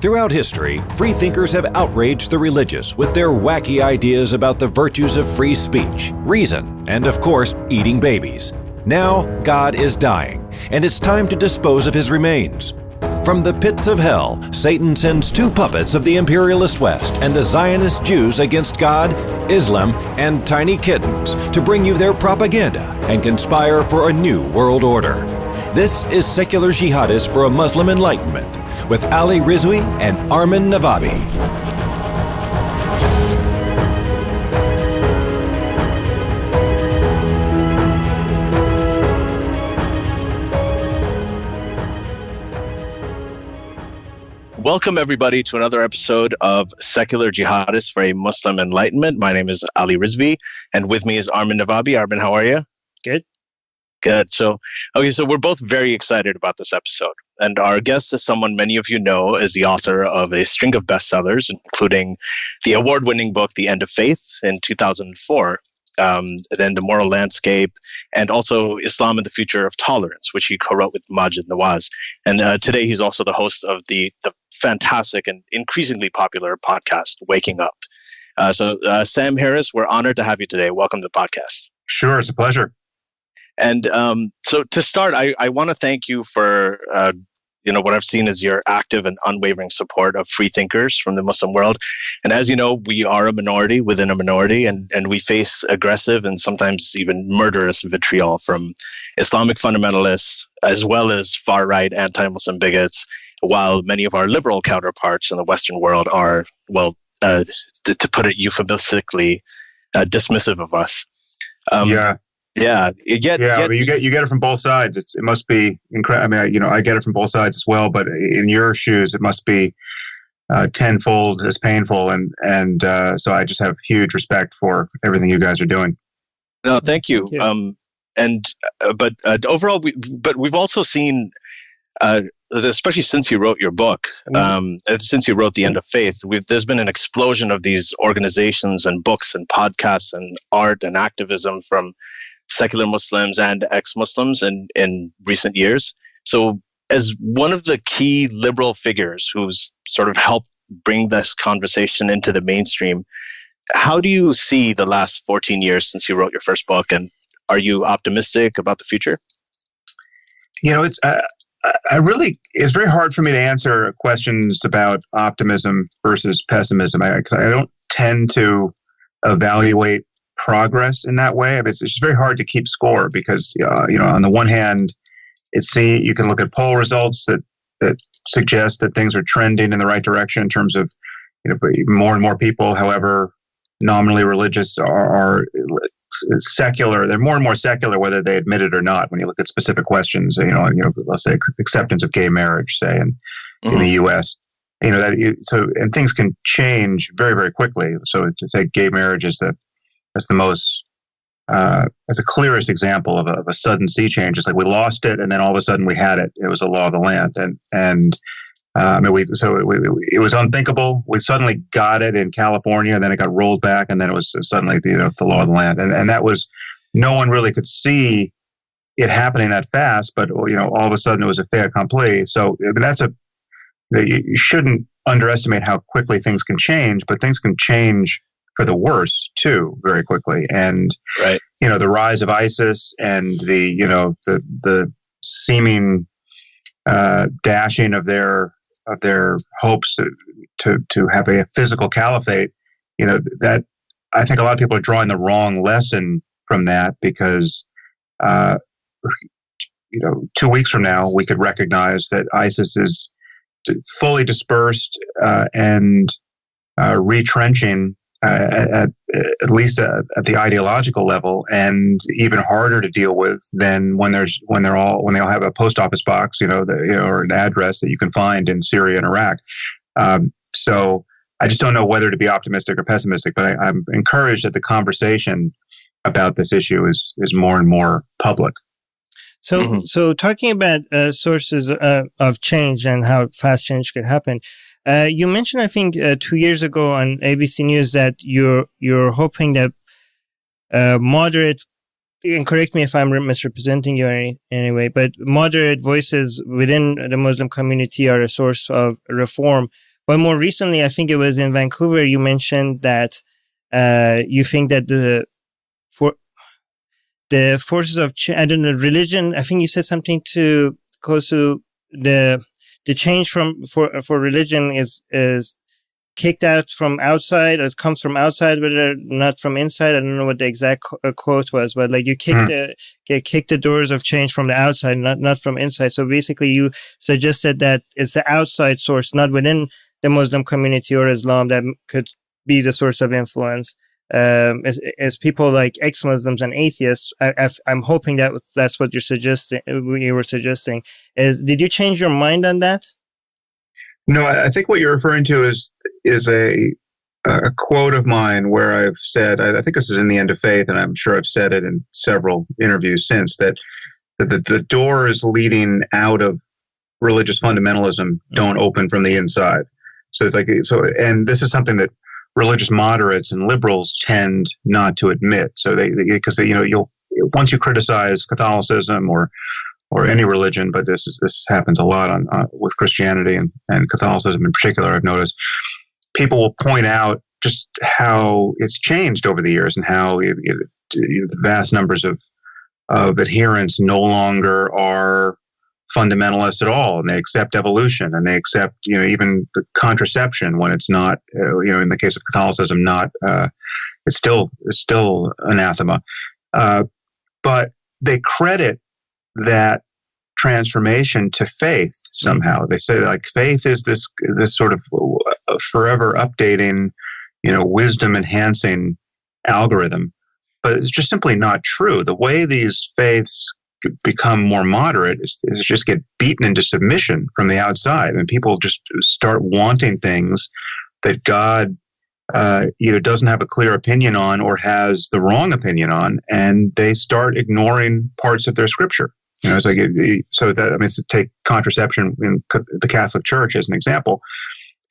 Throughout history, freethinkers have outraged the religious with their wacky ideas about the virtues of free speech, reason, and of course, eating babies. Now, God is dying, and it's time to dispose of his remains. From the pits of hell, Satan sends two puppets of the imperialist West and the Zionist Jews against God, Islam, and tiny kittens to bring you their propaganda and conspire for a new world order. This is Secular Jihadists for a Muslim Enlightenment with Ali Rizvi and Armin Navabi. Welcome, everybody, to another episode of Secular Jihadists for a Muslim Enlightenment. My name is Ali Rizvi, and with me is Armin Navabi. Armin, how are you? Good. Good. So we're both very excited about this episode. And our guest is someone many of you know is the author of a string of bestsellers, including the award-winning book, The End of Faith in 2004, then The Moral Landscape, and also Islam and the Future of Tolerance, which he co-wrote with Maajid Nawaz. And today he's also the host of the fantastic and increasingly popular podcast, Waking Up. So Sam Harris, we're honored to have you today. Welcome to the podcast. Sure, it's a pleasure. And so to start, I want to thank you for what I've seen as your active and unwavering support of freethinkers from the Muslim world. And as you know, we are a minority within a minority, and we face aggressive and sometimes even murderous vitriol from Islamic fundamentalists, as well as far-right anti-Muslim bigots, while many of our liberal counterparts in the Western world are, to put it euphemistically, dismissive of us. You get it from both sides. It must be incredible. I mean, I get it from both sides as well. But in your shoes, it must be tenfold as painful. And so I just have huge respect for everything you guys are doing. No, thank you. But overall, we've also seen, especially since you wrote your book, since you wrote The End of Faith, there's been an explosion of these organizations and books and podcasts and art and activism from secular Muslims and ex-Muslims in recent years. So as one of the key liberal figures who's sort of helped bring this conversation into the mainstream, how do you see the last 14 years since you wrote your first book? And are you optimistic about the future? It's very hard for me to answer questions about optimism versus pessimism because I don't tend to evaluate progress in that way. It's just very hard to keep score because, on the one hand, you can look at poll results that suggest that things are trending in the right direction in terms of, more and more people, however nominally religious, are secular. They're more and more secular, whether they admit it or not. When you look at specific questions, let's say acceptance of gay marriage, say, in the U.S., and things can change very, very quickly. So to take gay marriage as the clearest example of a sudden sea change. It's like we lost it, and then all of a sudden we had it. It was a law of the land, it was unthinkable. We suddenly got it in California, and then it got rolled back, and then it was suddenly the law of the land, and that was no one really could see it happening that fast. But all of a sudden it was a fait accompli. So you shouldn't underestimate how quickly things can change, but things can change for the worse too, very quickly. And right. The rise of ISIS and the seeming dashing of their hopes to have a physical caliphate. That I think a lot of people are drawing the wrong lesson from that because 2 weeks from now we could recognize that ISIS is fully dispersed and retrenching. At least at the ideological level, and even harder to deal with than when they all have a post office box, or an address that you can find in Syria and Iraq. So I just don't know whether to be optimistic or pessimistic, but I'm encouraged that the conversation about this issue is more and more public. So talking about sources of change and how fast change could happen. You mentioned, I think, 2 years ago on ABC News that you're hoping that moderate, and correct me if I'm misrepresenting you in any way, but moderate voices within the Muslim community are a source of reform But more recently, I think it was in Vancouver, you mentioned that you think that the forces of I don't know, religion. I think you said something close to the change for religion is kicked out from outside, as comes from outside, but not from inside. I don't know what the exact quote was, but like you kick the doors of change from the outside, not from inside. So basically, you suggested that it's the outside source, not within the Muslim community or Islam, that could be the source of influence. As people like ex-Muslims and atheists, I'm hoping that that's what you were suggesting. Did you change your mind on that? No, I think what you're referring to is a quote of mine where I've said, I think this is in The End of Faith, and I'm sure I've said it in several interviews since, that the doors leading out of religious fundamentalism don't open from the inside. So it's like, and this is something that religious moderates and liberals tend not to admit. So because you'll once you criticize Catholicism or any religion, but this happens a lot on with Christianity and Catholicism in particular, I've noticed, people will point out just how it's changed over the years and how the vast numbers of adherents no longer are fundamentalists at all, and they accept evolution, and they accept even the contraception when it's not in the case of Catholicism it's still anathema, but they credit that transformation to faith somehow. They say like faith is this sort of forever updating, wisdom enhancing algorithm, but it's just simply not true. The way these faiths become more moderate is just get beaten into submission from the outside, and people just start wanting things that God either doesn't have a clear opinion on or has the wrong opinion on, and they start ignoring parts of their scripture. To take contraception in the Catholic Church as an example,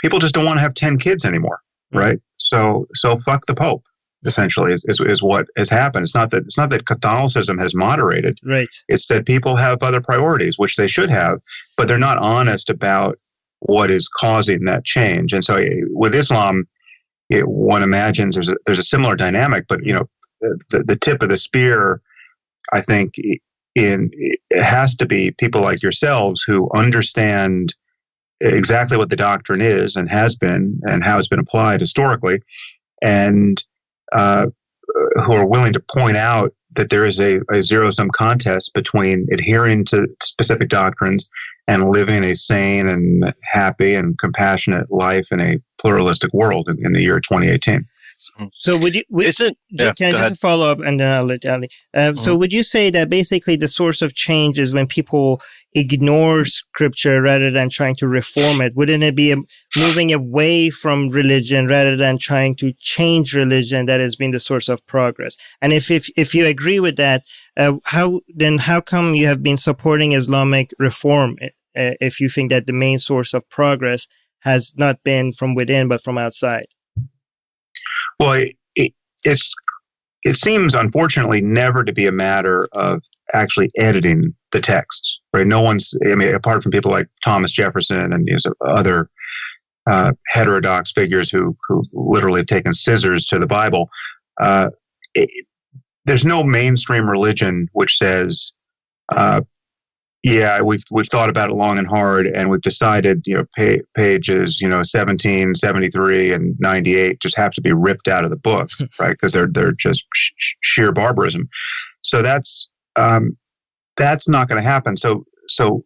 people just don't want to have 10 kids anymore, right? So fuck the Pope. Essentially, is what has happened. It's not that Catholicism has moderated. Right. It's that people have other priorities, which they should have, but they're not honest about what is causing that change. And so, with Islam, one imagines there's a similar dynamic. But the tip of the spear, I think, it has to be people like yourselves who understand exactly what the doctrine is and has been, and how it's been applied historically, and who are willing to point out that there is a zero-sum contest between adhering to specific doctrines and living a sane and happy and compassionate life in a pluralistic world in the year 2018. So can I just follow up, and then I'll let Ali. So would you say that basically the source of change is when people ignore scripture rather than trying to reform it? Wouldn't it be moving away from religion rather than trying to change religion that has been the source of progress? And if you agree with that, how come you have been supporting Islamic reform if you think that the main source of progress has not been from within but from outside? Well, it seems, unfortunately, never to be a matter of actually editing the texts, right? No one's, apart from people like Thomas Jefferson and other heterodox figures who literally have taken scissors to the Bible, there's no mainstream religion which says, we've thought about it long and hard, and we've decided, pages, 17, 73, and 98 just have to be ripped out of the book, right? Because they're just sheer barbarism. So that's not going to happen. So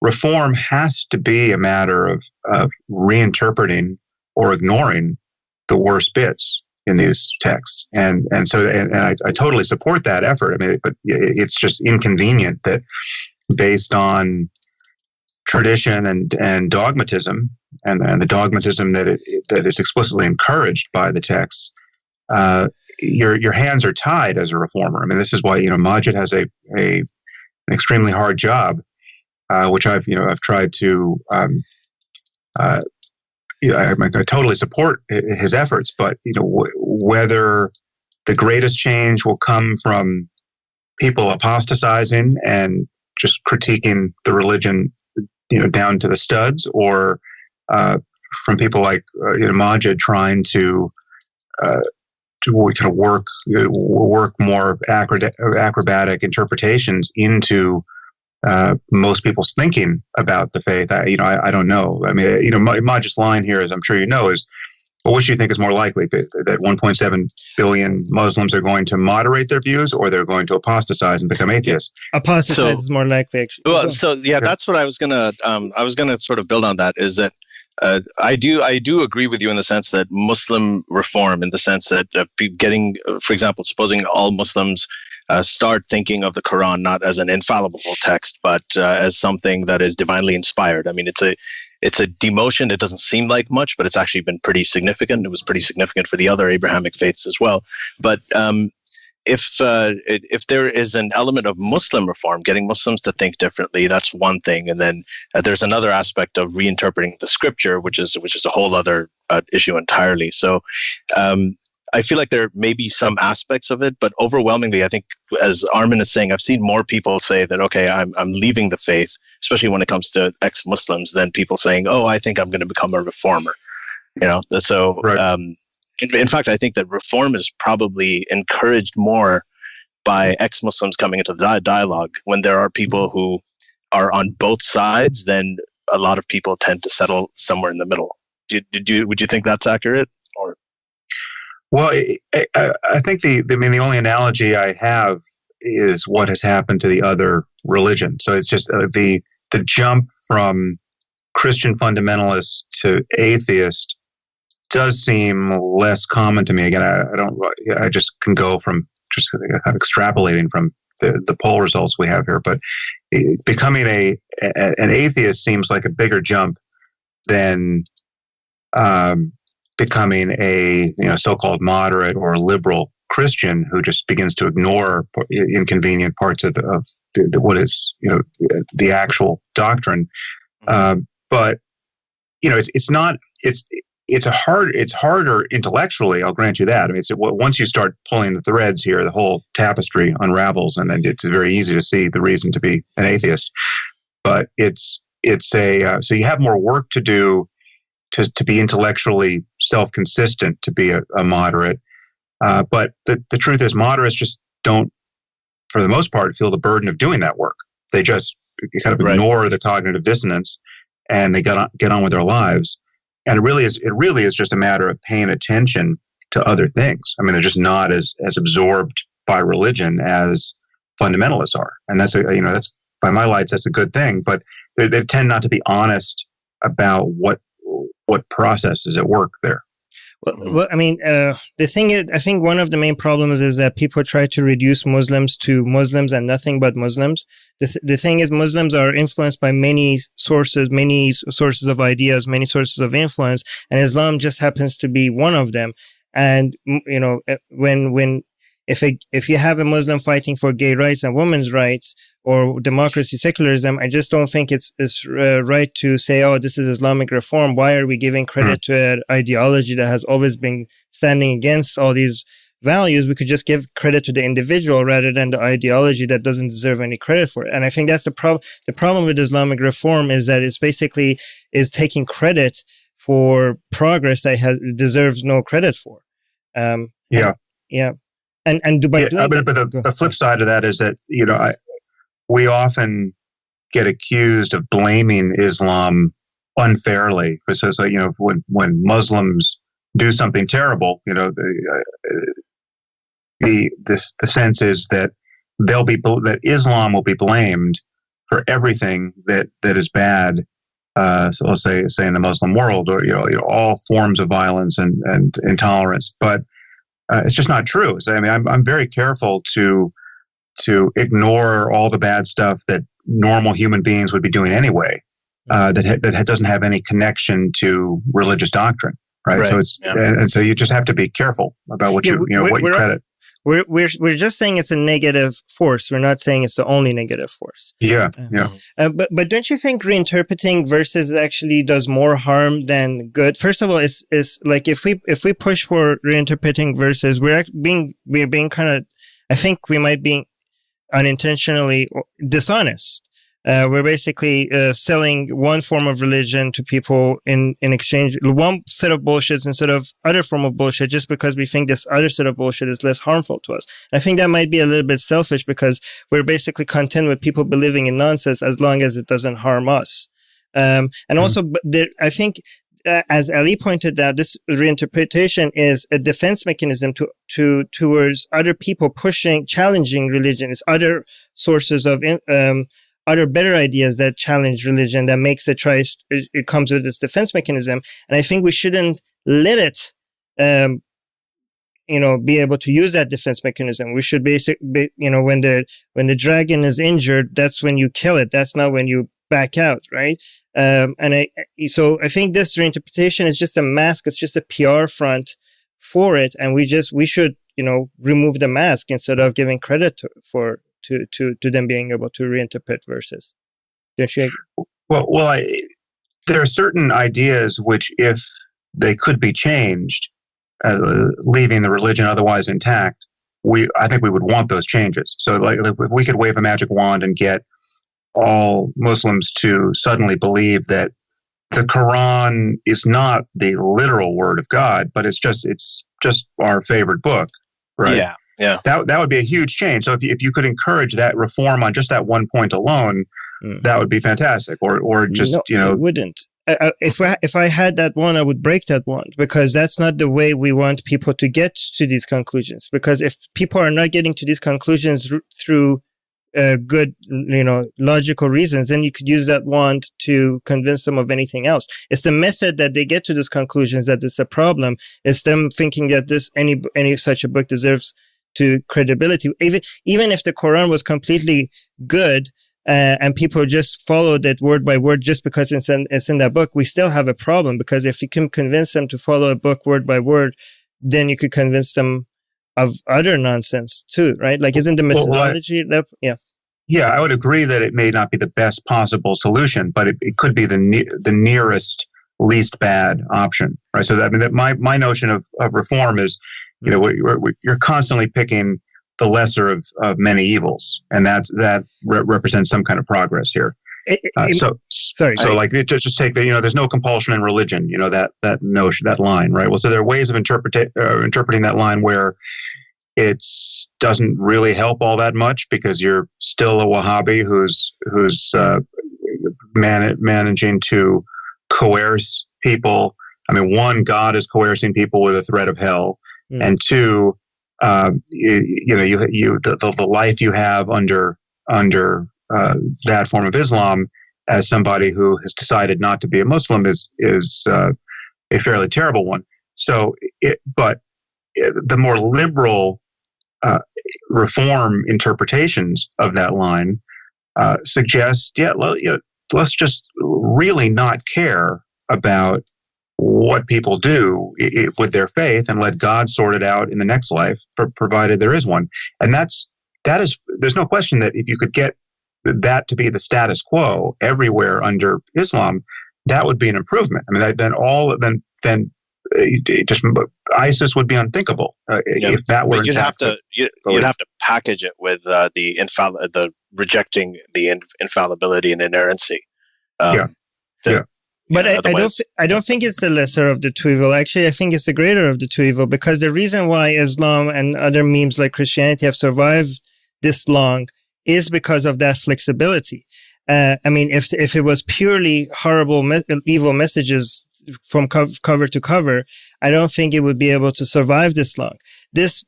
reform has to be a matter of reinterpreting or ignoring the worst bits in these texts, and I totally support that effort. But it's just inconvenient that, based on tradition and dogmatism, and the dogmatism that is explicitly encouraged by the texts, your hands are tied as a reformer. This is why Maajid has an extremely hard job, which I've tried to. I totally support his efforts, but whether the greatest change will come from people apostatizing and just critiquing the religion, down to the studs, or from people like Maajid trying to kind of work more acrobatic interpretations into most people's thinking about the faith. I don't know. I mean, Maajid's line here, as I'm sure you know, is, well, which do you think is more likely, that 1.7 billion Muslims are going to moderate their views, or they're going to apostatize and become atheists? Apostatize is more likely, actually. Well, that's what I was gonna sort of build on that, is that I do agree with you in the sense that Muslim reform, in the sense that getting, for example, supposing all Muslims start thinking of the Quran not as an infallible text, but as something that is divinely inspired. I mean, it's a demotion. It doesn't seem like much, but it's actually been pretty significant. It was pretty significant for the other Abrahamic faiths as well. But if there is an element of Muslim reform, getting Muslims to think differently, that's one thing. And then there's another aspect of reinterpreting the scripture, which is a whole other issue entirely. So I feel like there may be some aspects of it, but overwhelmingly, I think, as Armin is saying, I've seen more people say that, okay, I'm leaving the faith, especially when it comes to ex-Muslims, than people saying, oh, I think I'm going to become a reformer. So right. In fact, I think that reform is probably encouraged more by ex-Muslims coming into the dialogue. When there are people who are on both sides, then a lot of people tend to settle somewhere in the middle. Would you think that's accurate? Or well, I think the only analogy I have is what has happened to the other religion. So it's just the jump from Christian fundamentalist to atheist does seem less common to me. Again, I just can go from just kind of extrapolating from the poll results we have here, but becoming an atheist seems like a bigger jump than becoming a so-called moderate or liberal Christian who just begins to ignore inconvenient parts of what is the actual doctrine. But it's harder intellectually. I'll grant you that. I mean, once you start pulling the threads here, the whole tapestry unravels, and then it's very easy to see the reason to be an atheist. But so you have more work to do to be intellectually self-consistent, to be a moderate. But the truth is, moderates just don't, for the most part, feel the burden of doing that work. They just kind of ignore the cognitive dissonance, and they get on with their lives. And it really is just a matter of paying attention to other things. I mean, they're just not as absorbed by religion as fundamentalists are, and that's by my lights, that's a good thing. But they tend not to be honest about what process is at work there. Well, I mean, the thing is, I think one of the main problems is that people try to reduce Muslims to Muslims and nothing but Muslims. The thing is, Muslims are influenced by many sources of ideas, many sources of influence, and Islam just happens to be one of them. And, if you have a Muslim fighting for gay rights and women's rights or democracy, secularism, I just don't think it's right to say, oh, this is Islamic reform. Why are we giving credit to an ideology that has always been standing against all these values? We could just give credit to the individual rather than the ideology that doesn't deserve any credit for it. And I think that's the problem. The problem with Islamic reform is that it's basically taking credit for progress that deserves no credit for. Yeah. And the flip side of that is that we often get accused of blaming Islam unfairly. So it's like when Muslims do something terrible, the sense is that that Islam will be blamed for everything that is bad. So let's say in the Muslim world, or all forms of violence and intolerance, but it's just not true. So, I mean, I'm very careful to ignore all the bad stuff that normal human beings would be doing anyway, that doesn't have any connection to religious doctrine, right? So and so you just have to be careful about what you credit. We're just saying it's a negative force. We're not saying it's the only negative force. Yeah. But don't you think reinterpreting verses actually does more harm than good? First of all, it's like if we push for reinterpreting verses, we're being kind of, I think we might be unintentionally dishonest. We're basically selling one form of religion to people in exchange, one set of bullshits instead of other form of bullshit, just because we think this other set of bullshit is less harmful to us. I think that might be a little bit selfish because we're basically content with people believing in nonsense as long as it doesn't harm us. Also, I think, as Ali pointed out, this reinterpretation is a defense mechanism towards other people challenging religion. It's other sources of other better ideas that challenge religion that makes it comes with this defense mechanism. And I think we shouldn't let it, be able to use that defense mechanism. We should when the dragon is injured, that's when you kill it. That's not when you back out, right? So I think this reinterpretation is just a mask. It's just a PR front for it. And we should, remove the mask instead of giving credit to them being able to reinterpret verses. Don't you agree? Well, there are certain ideas which, if they could be changed, leaving the religion otherwise intact, I think we would want those changes. So, like, if we could wave a magic wand and get all Muslims to suddenly believe that the Quran is not the literal word of God, but it's just our favorite book, right? Yeah. Yeah, that would be a huge change. So if you could encourage that reform on just that one point alone, that would be fantastic. Or just it wouldn't. If I had that one, I would break that one, because that's not the way we want people to get to these conclusions. Because if people are not getting to these conclusions through good, logical reasons, then you could use that wand to convince them of anything else. It's the method that they get to those conclusions that is a problem. It's them thinking that any such a book deserves to credibility. Even if the Quran was completely good and people just followed it word by word just because it's in that book, we still have a problem, because if you can convince them to follow a book word by word, then you could convince them of other nonsense too, right? Like, isn't the methodology Yeah, I would agree that it may not be the best possible solution, but it could be the nearest least bad option, right? So that my notion of reform is, you're constantly picking the lesser of many evils, and that represents some kind of progress here. Sorry. Like, just take there's no compulsion in religion, that notion, that line, right? Well, so there are ways of interpreting that line where it doesn't really help all that much, because you're still a Wahhabi who's managing to coerce people. I mean, one, God is coercing people with a threat of hell. And two, the life you have under that form of Islam, as somebody who has decided not to be a Muslim, is a fairly terrible one. So, but the more liberal reform interpretations of that line suggest, let's just really not care about what people do with their faith, and let God sort it out in the next life, provided there is one. And there's no question that if you could get that to be the status quo everywhere under Islam, that would be an improvement. I mean, then just ISIS would be unthinkable if that were. But you'd have to package it with the rejecting the infallibility and inerrancy. But I don't think it's the lesser of the two evil. Actually, I think it's the greater of the two evil, because the reason why Islam and other memes like Christianity have survived this long is because of that flexibility. I mean, if it was purely horrible, evil messages from cover to cover, I don't think it would be able to survive this long. This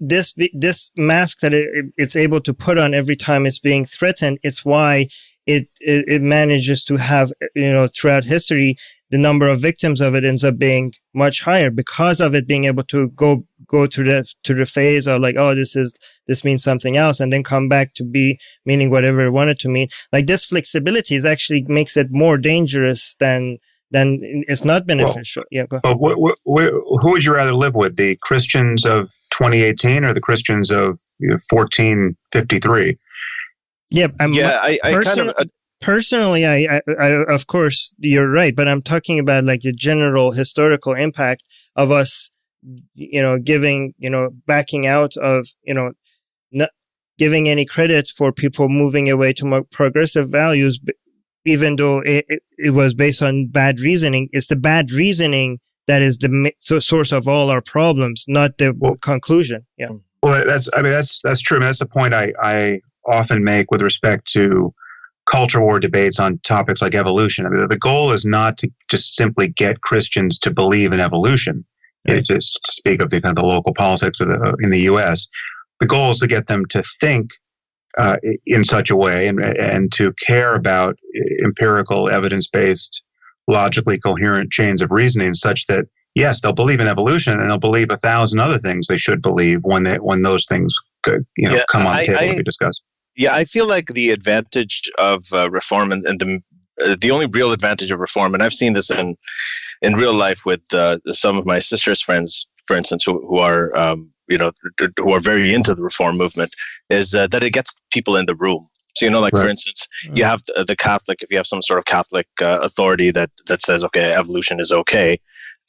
mask that it's able to put on every time it's being threatened, it's why it manages to have, throughout history, the number of victims of it ends up being much higher, because of it being able to go to the phase of like, oh, this means something else, and then come back to be meaning whatever it wanted to mean. Like, this flexibility actually makes it more dangerous than it's not beneficial. Go ahead. Who would you rather live with, the Christians of 2018 or the Christians of 1453? Personally, I of course you're right, but I'm talking about like the general historical impact of us, backing out of, not giving any credit for people moving away to more progressive values even though it was based on bad reasoning. It's the bad reasoning that is the source of all our problems, not the conclusion. Yeah. Well, that's true. I mean, that's the point I often make with respect to culture war debates on topics like evolution. I mean, the goal is not to just simply get Christians to believe in evolution. Right. It's just to speak of the kind of the local politics in the U.S. The goal is to get them to think in such a way and to care about empirical, evidence-based, logically coherent chains of reasoning, such that yes, they'll believe in evolution, and they'll believe 1,000 other things they should believe when those things come on the table to be discussed. Yeah, I feel like the advantage of reform and the only real advantage of reform, and I've seen this in real life with some of my sister's friends, for instance, who are who are very into the reform movement, is that it gets people in the room. So, right. For instance, you have the Catholic, if you have some sort of Catholic authority that says, okay, evolution is okay,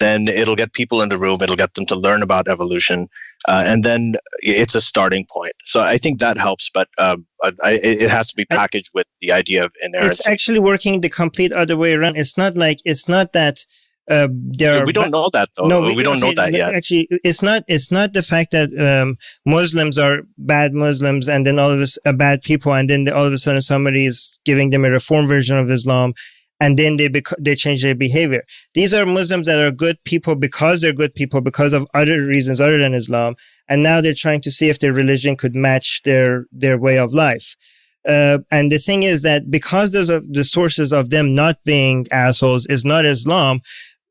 then it'll get people in the room, it'll get them to learn about evolution, and then it's a starting point. So I think that helps, but it has to be packaged with the idea of inerrancy. It's actually working the complete other way around. It's not that we don't know that though. No, we don't know that yet. Actually, it's not the fact that Muslims are bad Muslims and then all of us are bad people, and then all of a sudden somebody is giving them a reform version of Islam, and then they change their behavior. These are Muslims that are good people because they're good people because of other reasons other than Islam, and now they're trying to see if their religion could match their way of life. And the thing is that because the sources of them not being assholes is not Islam,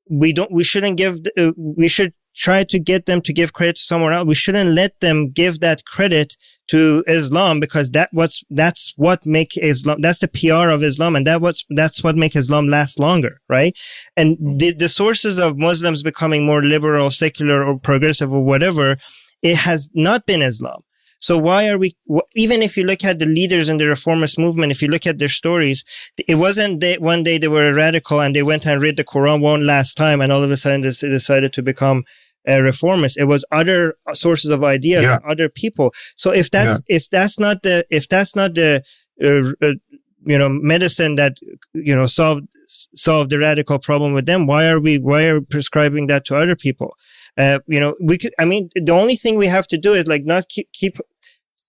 we should try to get them to give credit to someone else. We shouldn't let them give that credit to Islam, because that's what make Islam, that's the PR of Islam, and that's what make Islam last longer, right? And the sources of Muslims becoming more liberal, secular, or progressive, or whatever, it has not been Islam. So why are we, even if you look at the leaders in the reformist movement, if you look at their stories, it wasn't that one day they were a radical and they went and read the Quran one last time and all of a sudden they decided to become a reformist. It was other sources of ideas, other people. So if that's not the medicine that, solve the radical problem with them, why are we prescribing that to other people? The only thing we have to do is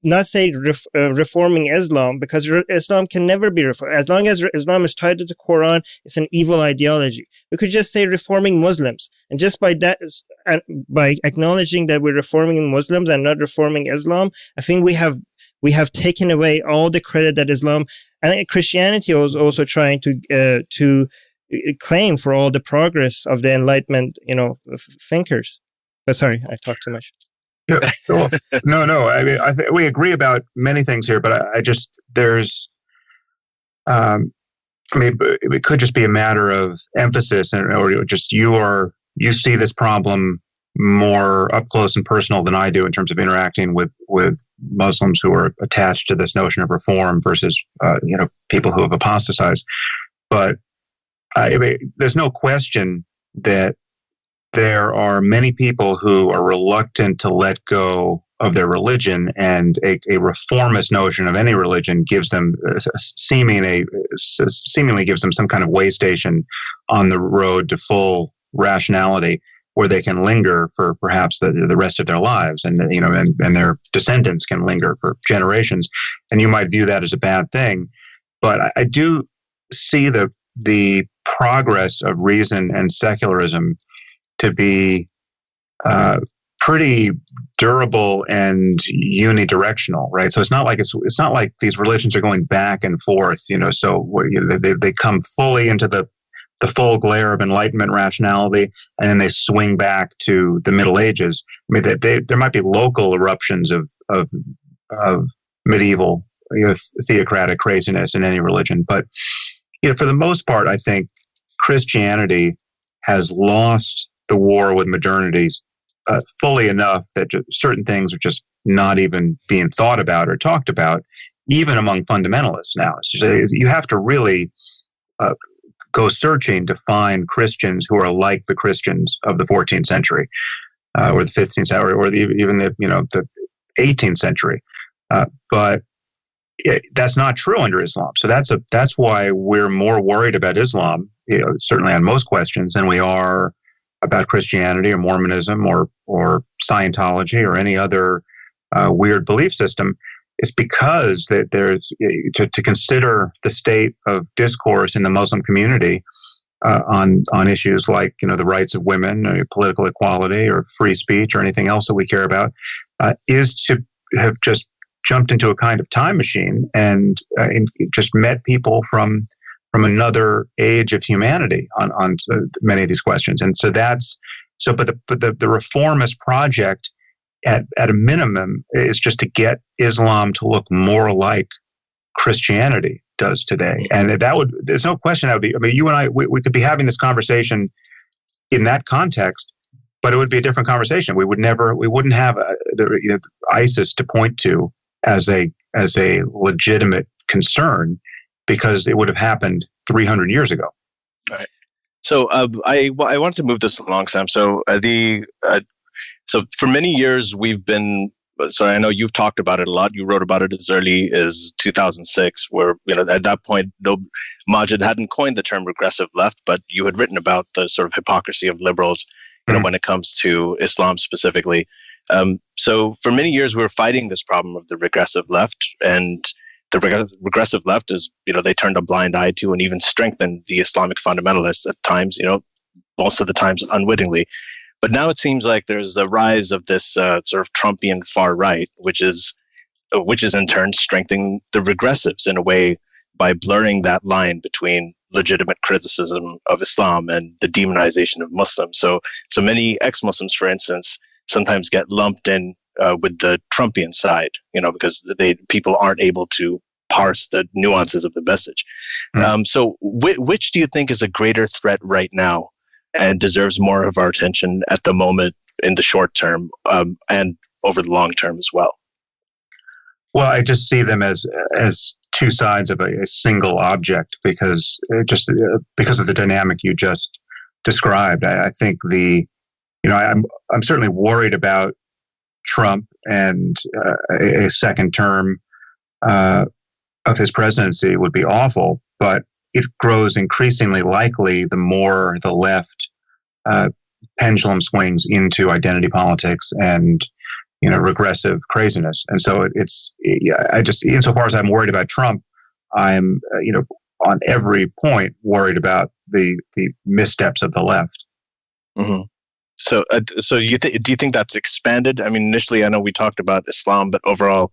not say reforming Islam, because Islam can never be reformed. As long as Islam is tied to the Quran, it's an evil ideology. We could just say reforming Muslims. And just by that, by acknowledging that we're reforming Muslims and not reforming Islam, I think we have taken away all the credit that Islam and Christianity was also trying to claim for all the progress of the Enlightenment, thinkers. But sorry, I talked too much. Yeah, cool. No. I mean, I think we agree about many things here, but there's, it could just be a matter of emphasis, or just you see this problem more up close and personal than I do in terms of interacting with Muslims who are attached to this notion of reform versus people who have apostatized. But there's no question that there are many people who are reluctant to let go of their religion, and a reformist notion of any religion gives them seemingly gives them some kind of way station on the road to full rationality, where they can linger for perhaps the rest of their lives, and their descendants can linger for generations. And you might view that as a bad thing, but I do see the progress of reason and secularism to be pretty durable and unidirectional, right? So it's not like these religions are going back and forth, they come fully into the full glare of Enlightenment rationality, and then they swing back to the Middle Ages. I mean, there might be local eruptions of medieval theocratic craziness in any religion, but for the most part, I think Christianity has lost the war with modernity fully enough that certain things are just not even being thought about or talked about, even among fundamentalists now. You have to really go searching to find Christians who are like the Christians of the 14th century or the 15th century or even the 18th century. But that's not true under Islam. So that's why we're more worried about Islam, certainly on most questions, than we are about Christianity or Mormonism or Scientology or any other weird belief system. It's because that there's to consider the state of discourse in the Muslim community on issues like the rights of women, or political equality, or free speech, or anything else that we care about, is to have just jumped into a kind of time machine and just met people from another age of humanity on many of these questions. And so but the reformist project at a minimum is just to get Islam to look more like Christianity does today. And there's no question that would be, I mean, you and I, we could be having this conversation in that context, but it would be a different conversation. We wouldn't have ISIS to point to as a legitimate concern, because it would have happened 300 years ago. All right. So I wanted to move this along, Sam. So so for many years we've been. So I know you've talked about it a lot. You wrote about it as early as 2006, where at that point, Maajid hadn't coined the term regressive left, but you had written about the sort of hypocrisy of liberals, when it comes to Islam specifically. So for many years, we were fighting this problem of the regressive left, and the regressive left is, they turned a blind eye to and even strengthened the Islamic fundamentalists at times, most of the times unwittingly. But now it seems like there's a rise of this sort of Trumpian far right, which is in turn strengthening the regressives in a way by blurring that line between legitimate criticism of Islam and the demonization of Muslims. So many ex-Muslims, for instance, sometimes get lumped in with the Trumpian side, because people aren't able to parse the nuances of the message. So which do you think is a greater threat right now and deserves more of our attention at the moment, in the short term, and over the long term as well? Well, I just see them as two sides of a single object, because of the dynamic you just described. I think I'm certainly worried about Trump and a second term of his presidency would be awful, but it grows increasingly likely the more the left pendulum swings into identity politics and regressive craziness. And so insofar as I'm worried about Trump, I'm on every point worried about the missteps of the left. Mm-hmm. So do you think that's expanded? I mean, initially I know we talked about Islam, but overall,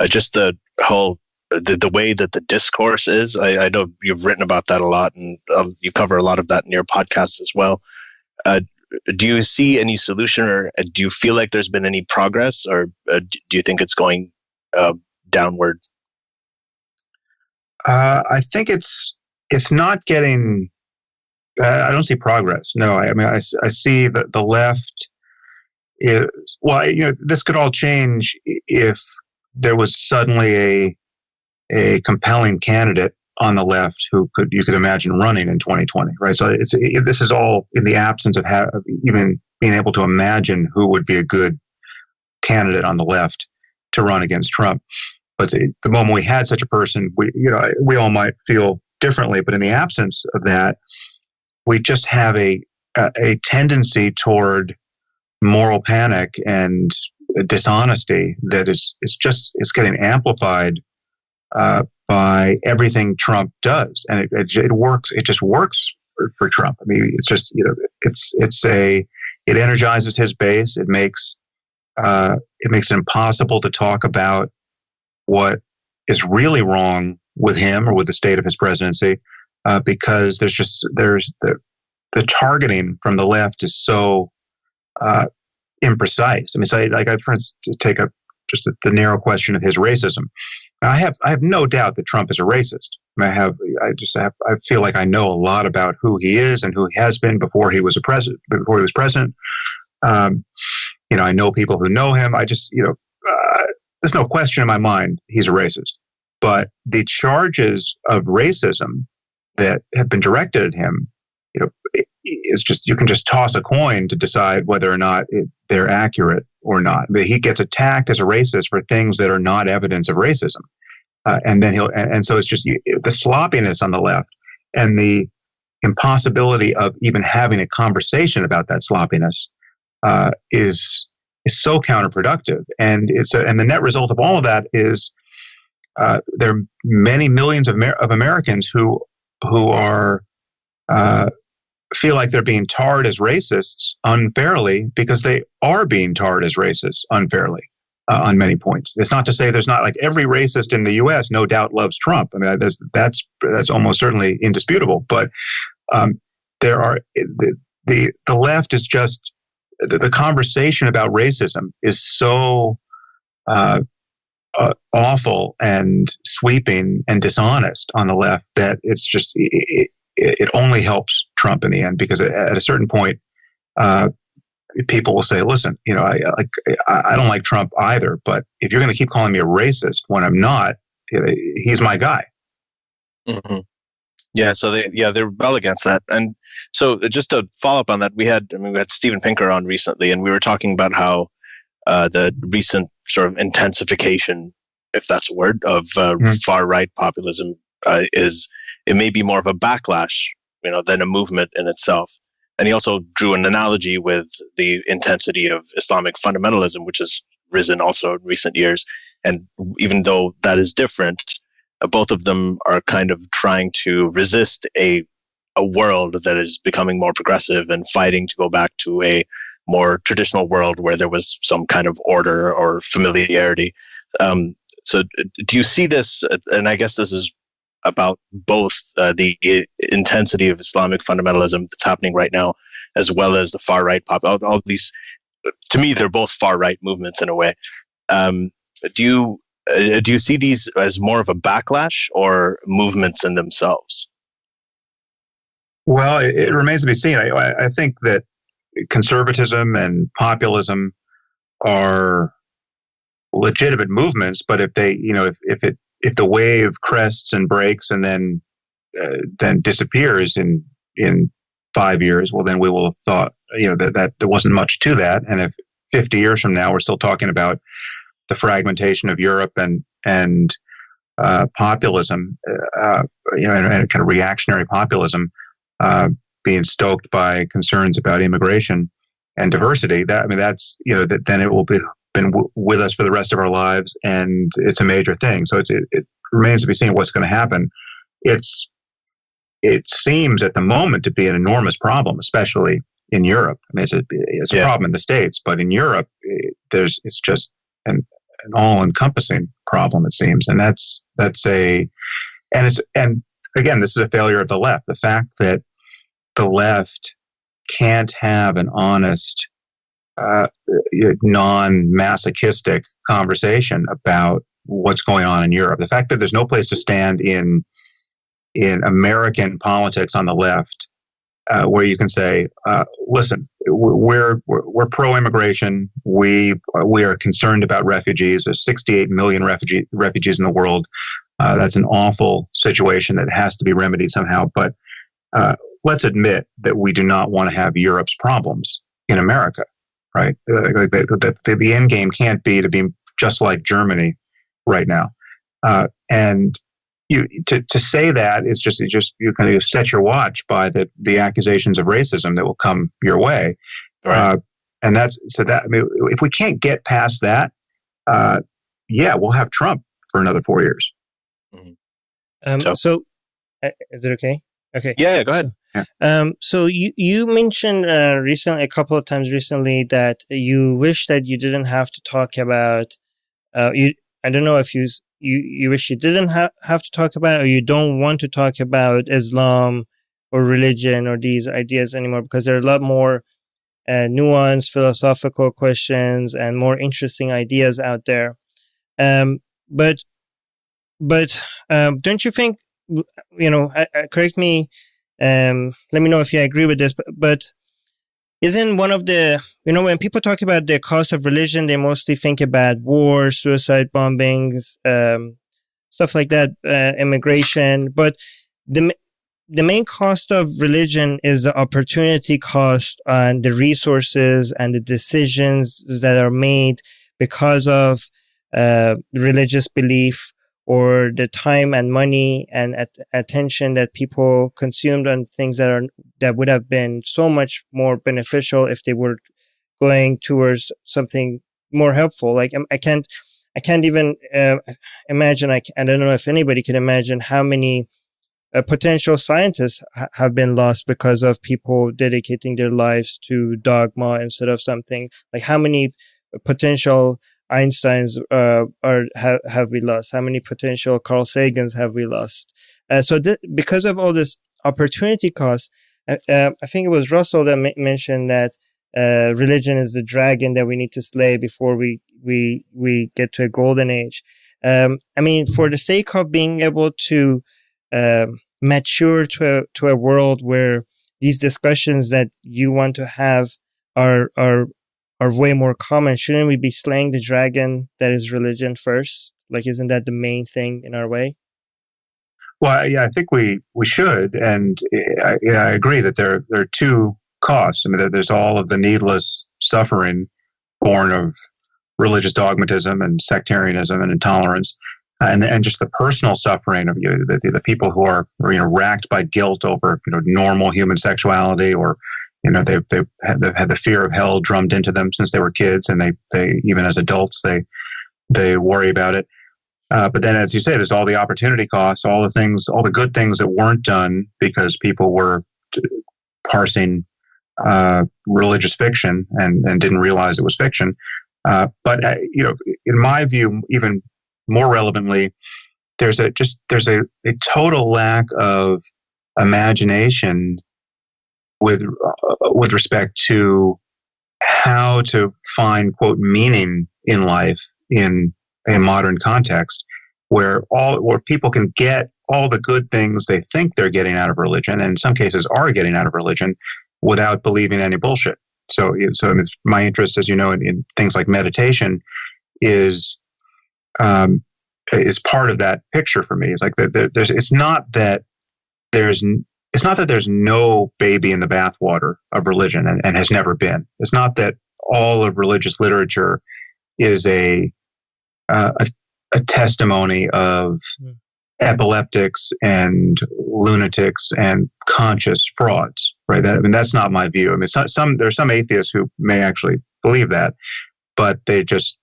just the whole the way that the discourse is. I know you've written about that a lot, and you cover a lot of that in your podcast as well. Do you see any solution, or do you feel like there's been any progress, or do you think it's going downward? I think it's not getting. I don't see progress. No, I mean I see that the left. This could all change if there was suddenly a compelling candidate on the left who you could imagine running in 2020, right? So this is all in the absence of even being able to imagine who would be a good candidate on the left to run against Trump. But the moment we had such a person, we all might feel differently. But in the absence of that, we just have a tendency toward moral panic and dishonesty that is getting amplified by everything Trump does, and it works. It just works for Trump. I mean, it's just it energizes his base. It makes it impossible to talk about what is really wrong with him or with the state of his presidency, because there's the targeting from the left is so imprecise. I mean, so for instance, to take the narrow question of his racism. I have no doubt that Trump is a racist. I feel like I know a lot about who he is and who he has been before he was president. I know people who know him. There's no question in my mind he's a racist. But the charges of racism that have been directed at him, it's just, you can just toss a coin to decide whether or not they're accurate or not. But he gets attacked as a racist for things that are not evidence of racism. and then so it's just the sloppiness on the left and the impossibility of even having a conversation about that sloppiness is so counterproductive. And and the net result of all of that is there are many millions of Americans who are feel like they're being tarred as racists unfairly because they are being tarred as racists unfairly on many points. It's not to say there's not, like, every racist in the U.S. no doubt loves Trump. I mean, that's almost certainly indisputable. But there are the left is just the conversation about racism is so awful and sweeping and dishonest on the left that it's just it only helps Trump in the end, because at a certain point, people will say, "Listen, I don't like Trump either, but if you're going to keep calling me a racist when I'm not, he's my guy." Mm-hmm. Yeah, so they rebel against that. And so just to follow up on that, we had Steven Pinker on recently, and we were talking about how the recent sort of intensification, if that's a word, of far right populism it may be more of a backlash, than a movement in itself. And he also drew an analogy with the intensity of Islamic fundamentalism, which has risen also in recent years. And even though that is different, both of them are kind of trying to resist a world that is becoming more progressive and fighting to go back to a more traditional world where there was some kind of order or familiarity. So do you see this, and I guess this is about both the intensity of Islamic fundamentalism that's happening right now, as well as the far right all these, to me, they're both far right movements in a way. Do you see these as more of a backlash or movements in themselves? Well, it remains to be seen. I think that conservatism and populism are legitimate movements, but if they, if the wave crests and breaks and then disappears in 5 years, well, then we will have thought, that there wasn't much to that. And if 50 years from now we're still talking about the fragmentation of Europe and populism, and kind of reactionary populism being stoked by concerns about immigration and diversity, that's then it will be been with us for the rest of our lives, and it's a major thing. So it remains to be seen what's going to happen. It seems at the moment to be an enormous problem, especially in Europe. I mean, it's a problem in the States, but in Europe, it's just an all-encompassing problem, it seems, and and again, this is a failure of the left. The fact that the left can't have an honest, non-masochistic conversation about what's going on in Europe. The fact that there's no place to stand in American politics on the left, where you can say, listen, we're pro-immigration. We are concerned about refugees. There's 68 million refugees in the world. That's an awful situation that has to be remedied somehow. But let's admit that we do not want to have Europe's problems in America, right? The end game can't be to be just like Germany right now. And to say that is just you kind of set your watch by the accusations of racism that will come your way. Right. And if we can't get past that, we'll have Trump for another 4 years. So is it okay? Okay. Yeah, go ahead. So you mentioned recently, a couple of times recently, that you wish that you didn't have to talk about. I don't know if you wish you didn't have to talk about, or you don't want to talk about Islam or religion or these ideas anymore, because there are a lot more nuanced philosophical questions and more interesting ideas out there. But don't you think? Correct me. Let me know if you agree with this, but isn't one of the, when people talk about the cost of religion, they mostly think about war, suicide bombings, stuff like that, immigration. But the main cost of religion is the opportunity cost and the resources and the decisions that are made because of religious belief or the time and money and attention that people consumed on things that would have been so much more beneficial if they were going towards something more helpful. Like I can't even imagine. I don't know if anybody can imagine how many potential scientists have been lost because of people dedicating their lives to dogma instead of something. Like how many potential Einsteins have we lost? How many potential Carl Sagans have we lost? So because of all this opportunity cost, I think it was Russell that mentioned that religion is the dragon that we need to slay before we get to a golden age. I mean, for the sake of being able to mature to a world where these discussions that you want to have are way more common, shouldn't we be slaying the dragon that is religion first? Like, isn't that the main thing in our way? Well, yeah, I think we should, and I agree that there are two costs. I mean, there's all of the needless suffering born of religious dogmatism and sectarianism and intolerance, and just the personal suffering of the people who are racked by guilt over normal human sexuality, or they've had the fear of hell drummed into them since they were kids, and they even as adults they worry about it. But then, as you say, there's all the opportunity costs, all the good things that weren't done because people were parsing religious fiction and didn't realize it was fiction. But in my view, even more relevantly, there's a total lack of imagination with respect to how to find, quote, meaning in life in a modern context where people can get all the good things they think they're getting out of religion, and in some cases are getting out of religion, without believing any bullshit. So it's my interest, as you know, in things like meditation is part of that picture for me. It's like it's not that there's no baby in the bathwater of religion and has never been. It's not that all of religious literature is a testimony of epileptics and lunatics and conscious frauds, right? That's not my view. I mean, there's some atheists who may actually believe that, but they just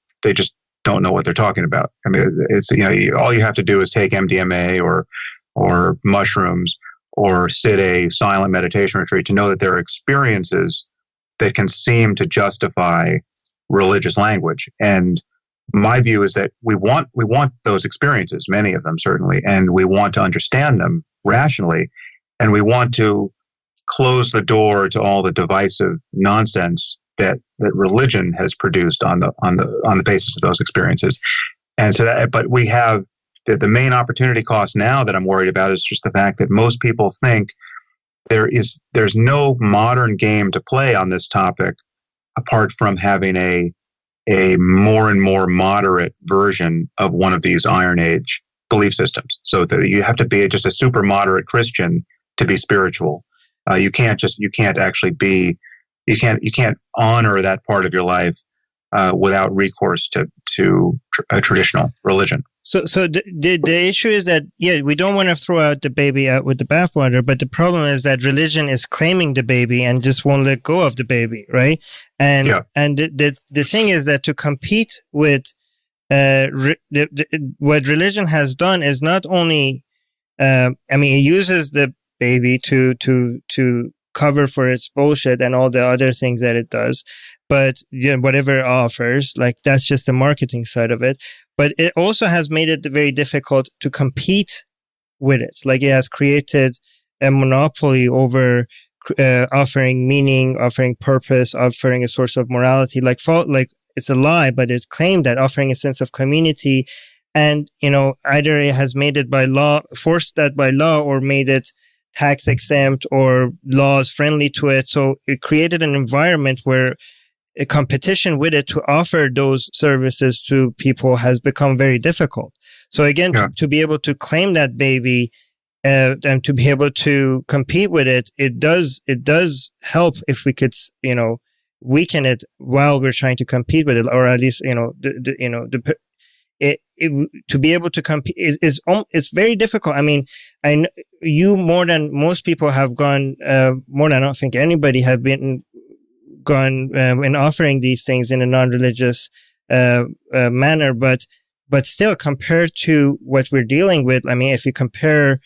don't know what they're talking about. I mean, it's all you have to do is take MDMA or mushrooms or sit a silent meditation retreat to know that there are experiences that can seem to justify religious language. And my view is that we want those experiences, many of them certainly, and we want to understand them rationally, and we want to close the door to all the divisive nonsense that religion has produced on the basis of those experiences. And so but we have the main opportunity cost now that I'm worried about is just the fact that most people think there's no modern game to play on this topic apart from having a more and more moderate version of one of these Iron Age belief systems. So that you have to be just a super moderate Christian to be spiritual. You can't honor that part of your life without recourse to a traditional religion. So the issue is that, we don't want to throw out the baby out with the bathwater, but the problem is that religion is claiming the baby and just won't let go of the baby, right? And the thing is that to compete with what religion has done is not only, it uses the baby to cover for its bullshit and all the other things that it does, but whatever it offers, like that's just the marketing side of it. But it also has made it very difficult to compete with it. Like it has created a monopoly over offering meaning, offering purpose, offering a source of morality. Like it's a lie, but it claimed that offering a sense of community, and either it has made it by law, forced that by law, or made it tax exempt or laws friendly to it. So it created an environment where a competition with it to offer those services to people has become very difficult. So again, to be able to claim that baby and to be able to compete with it, it does help if we could, weaken it while we're trying to compete with it, or at least, to be able to compete is very difficult. I mean, you more than most people have gone, more than I don't think anybody have gone in offering these things in a non-religious manner, but still, compared to what we're dealing with, I mean, if you compare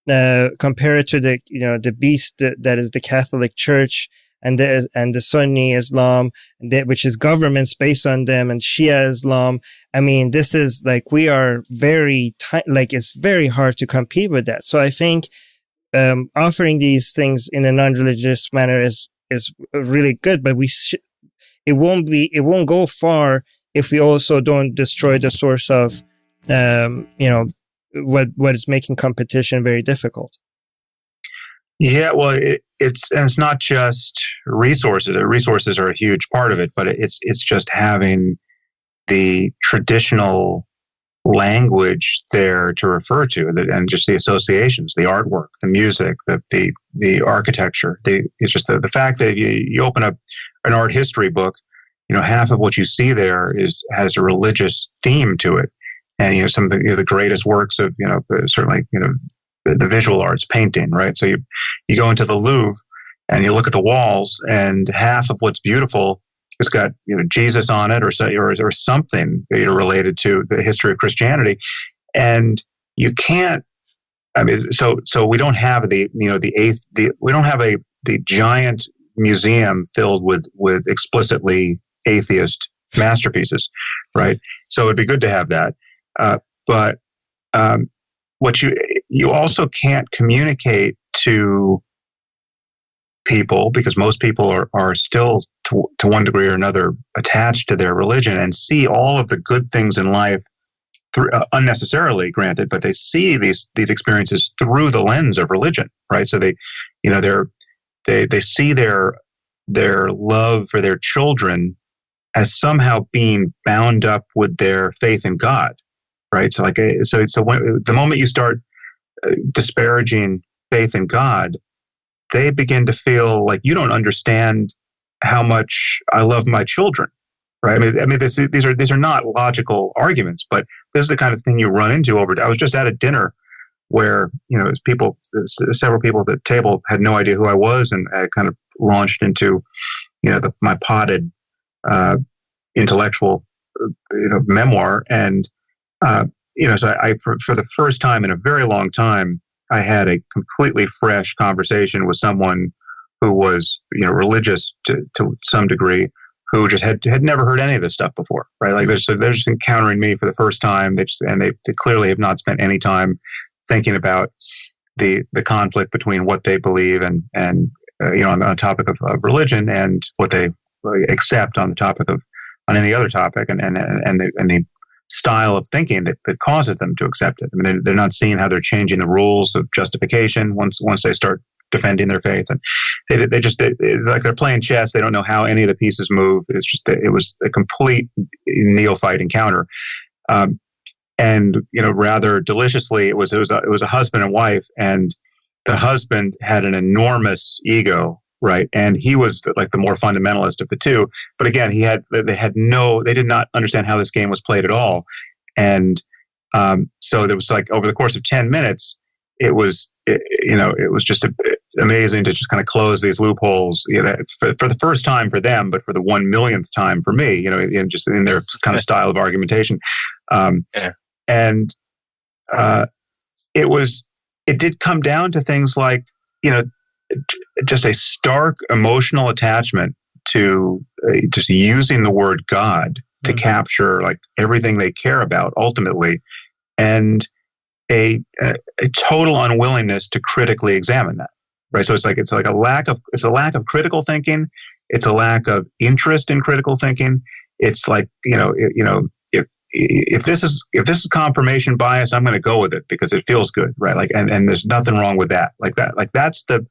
it to the beast that is the Catholic Church and the Sunni Islam, which is governments based on them, and Shia Islam. I mean, this is like, we are very it's very hard to compete with that. So I think offering these things in a non-religious manner is really good, but it won't go far if we also don't destroy the source of what is making competition very difficult. Yeah, well, it's not just resources. Resources are a huge part of it, but it's just having the traditional language there to refer to, and just the associations, the artwork, the music, the architecture. It's just the fact that you open up an art history book, half of what you see there has a religious theme to it, and some of the greatest works of certainly the visual arts, painting, right? So you go into the Louvre and you look at the walls, and half of what's beautiful has got Jesus on it, or something related to the history of Christianity, and you can't. I mean, so we don't have we don't have the giant museum filled with explicitly atheist masterpieces, right? So it'd be good to have that, but what you also can't communicate to people, because most people are still to one degree or another attached to their religion and see all of the good things in life unnecessarily, granted, but they see these experiences through the lens of religion, right? So they see their love for their children as somehow being bound up with their faith in God, right? So when the moment you start disparaging faith in God, they begin to feel like you don't understand how much I love my children, right? I mean, these are not logical arguments, but this is the kind of thing you run into I was just at a dinner where several people at the table had no idea who I was, and I kind of launched into my potted intellectual memoir, and so I for the first time in a very long time, I had a completely fresh conversation with someone who was religious to some degree, who just had never heard any of this stuff before, right? Like they're just encountering me for the first time. They clearly have not spent any time thinking about the conflict between what they believe and on the topic of religion, and what they accept on any other topic, and the style of thinking that causes them to accept it. I mean, they're not seeing how they're changing the rules of justification once they start defending their faith, and they just like they're playing chess. They don't know how any of the pieces move. It's just it was a complete neophyte encounter, and rather deliciously, it was a husband and wife, and the husband had an enormous ego, right? And he was like the more fundamentalist of the two. But again, they did not understand how this game was played at all. And so there was like over the course of 10 minutes, it was just amazing to just kind of close these loopholes, for the first time for them, but for the 1 millionth time for me, just in their kind of style of argumentation. And it did come down to things like, just a stark emotional attachment to just using the word God to capture like everything they care about ultimately, and a total unwillingness to critically examine that, right? So it's a lack of critical thinking. It's a lack of interest in critical thinking. It's like if this is confirmation bias, I'm going to go with it because it feels good, right? Like and there's nothing wrong with that. Like that's the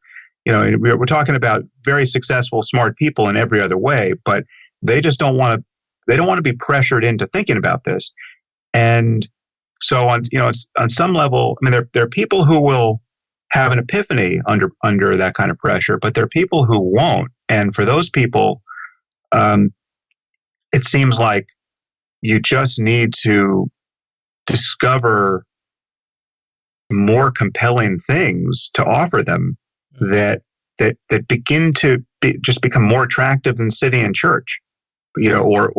we're talking about very successful, smart people in every other way, but they just don't want to be pressured into thinking about this. And so on some level, I mean, there are people who will have an epiphany under that kind of pressure, but there are people who won't. And for those people, it seems like you just need to discover more compelling things to offer them that begin to just become more attractive than sitting in church, or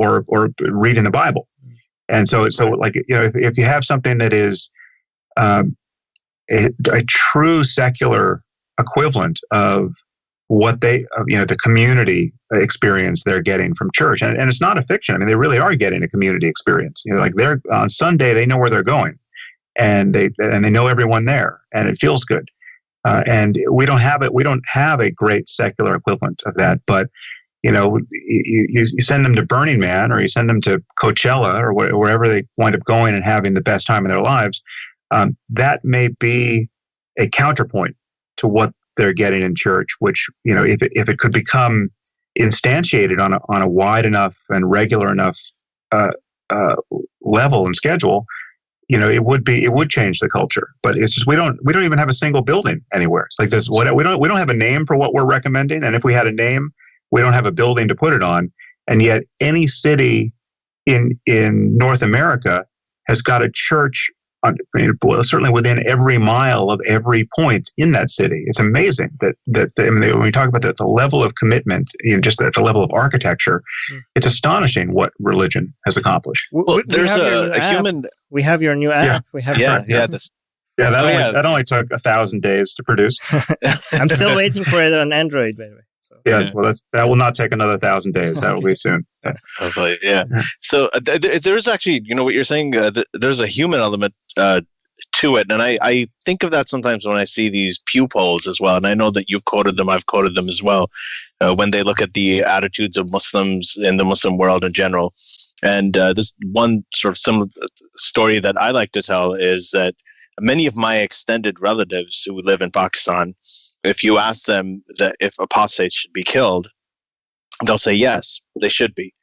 reading the Bible. And so like, if you have something that is a true secular equivalent of what the community experience they're getting from church, and it's not a fiction. I mean, they really are getting a community experience. Like they're on Sunday, they know where they're going, and they know everyone there, and it feels good. And we don't have it. We don't have a great secular equivalent of that. But you send them to Burning Man, or you send them to Coachella, or wherever they wind up going and having the best time in their lives. That may be a counterpoint to what they're getting in church. Which if it could become instantiated on a wide enough and regular enough level and schedule, it would change the culture. But it's just we don't even have a single building anywhere. It's like this. We don't have a name for what we're recommending, and if we had a name, we don't have a building to put it on. And yet, any city in North America has got a church, certainly within every mile of every point in that city. It's amazing that when we talk about the level of commitment, just at the level of architecture, it's astonishing what religion has accomplished. Well, there's a human. We have your new app. Yeah. We have that only took 1,000 days to produce. I'm still waiting for it on Android, by the way. So. Yeah, well, that will not take another 1,000 days. That will be soon. Hopefully, yeah. So there's actually, what you're saying. There's a human element to it, and I think of that sometimes when I see these Pew polls as well. And I know that you've quoted them. I've quoted them as well. When they look at the attitudes of Muslims in the Muslim world in general, and this one sort of similar story that I like to tell is that many of my extended relatives who live in Pakistan, if you ask them that if apostates should be killed, they'll say yes, they should be.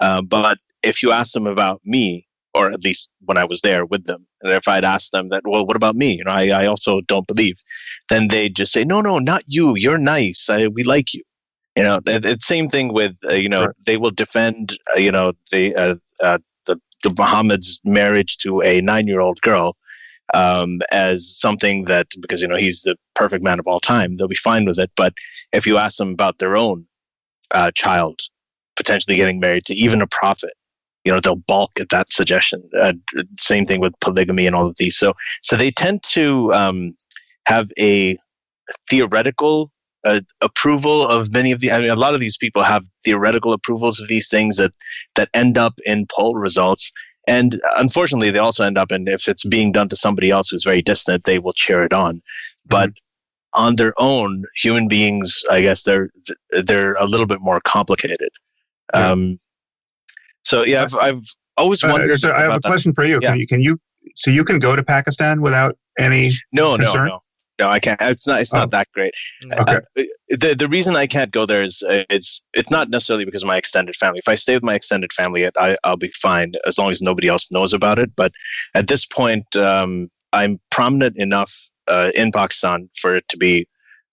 But if you ask them about me, or at least when I was there with them, and if I'd asked them that, well, what about me? I also don't believe. Then they'd just say, no, not you. You're nice. We like you. It's same thing with right. They will defend the Muhammad's marriage to a 9-year-old girl. As something that, because he's the perfect man of all time, they'll be fine with it. But if you ask them about their own child potentially getting married to even a prophet, they'll balk at that suggestion. Same thing with polygamy and all of these. So they tend to have a theoretical approval of many of the. A lot of these people have theoretical approvals of these things that end up in poll results. And unfortunately, they also end up in, if it's being done to somebody else who's very distant, they will cheer it on. But on their own, human beings, I guess they're a little bit more complicated. Yeah. I've always wondered. So I have a question for you. Yeah. Can you? So you can go to Pakistan without any concern? No, I can't. It's not that great. Okay. The reason I can't go there is it's not necessarily because of my extended family. If I stay with my extended family, I'll be fine as long as nobody else knows about it. But at this point, I'm prominent enough in Pakistan for it to be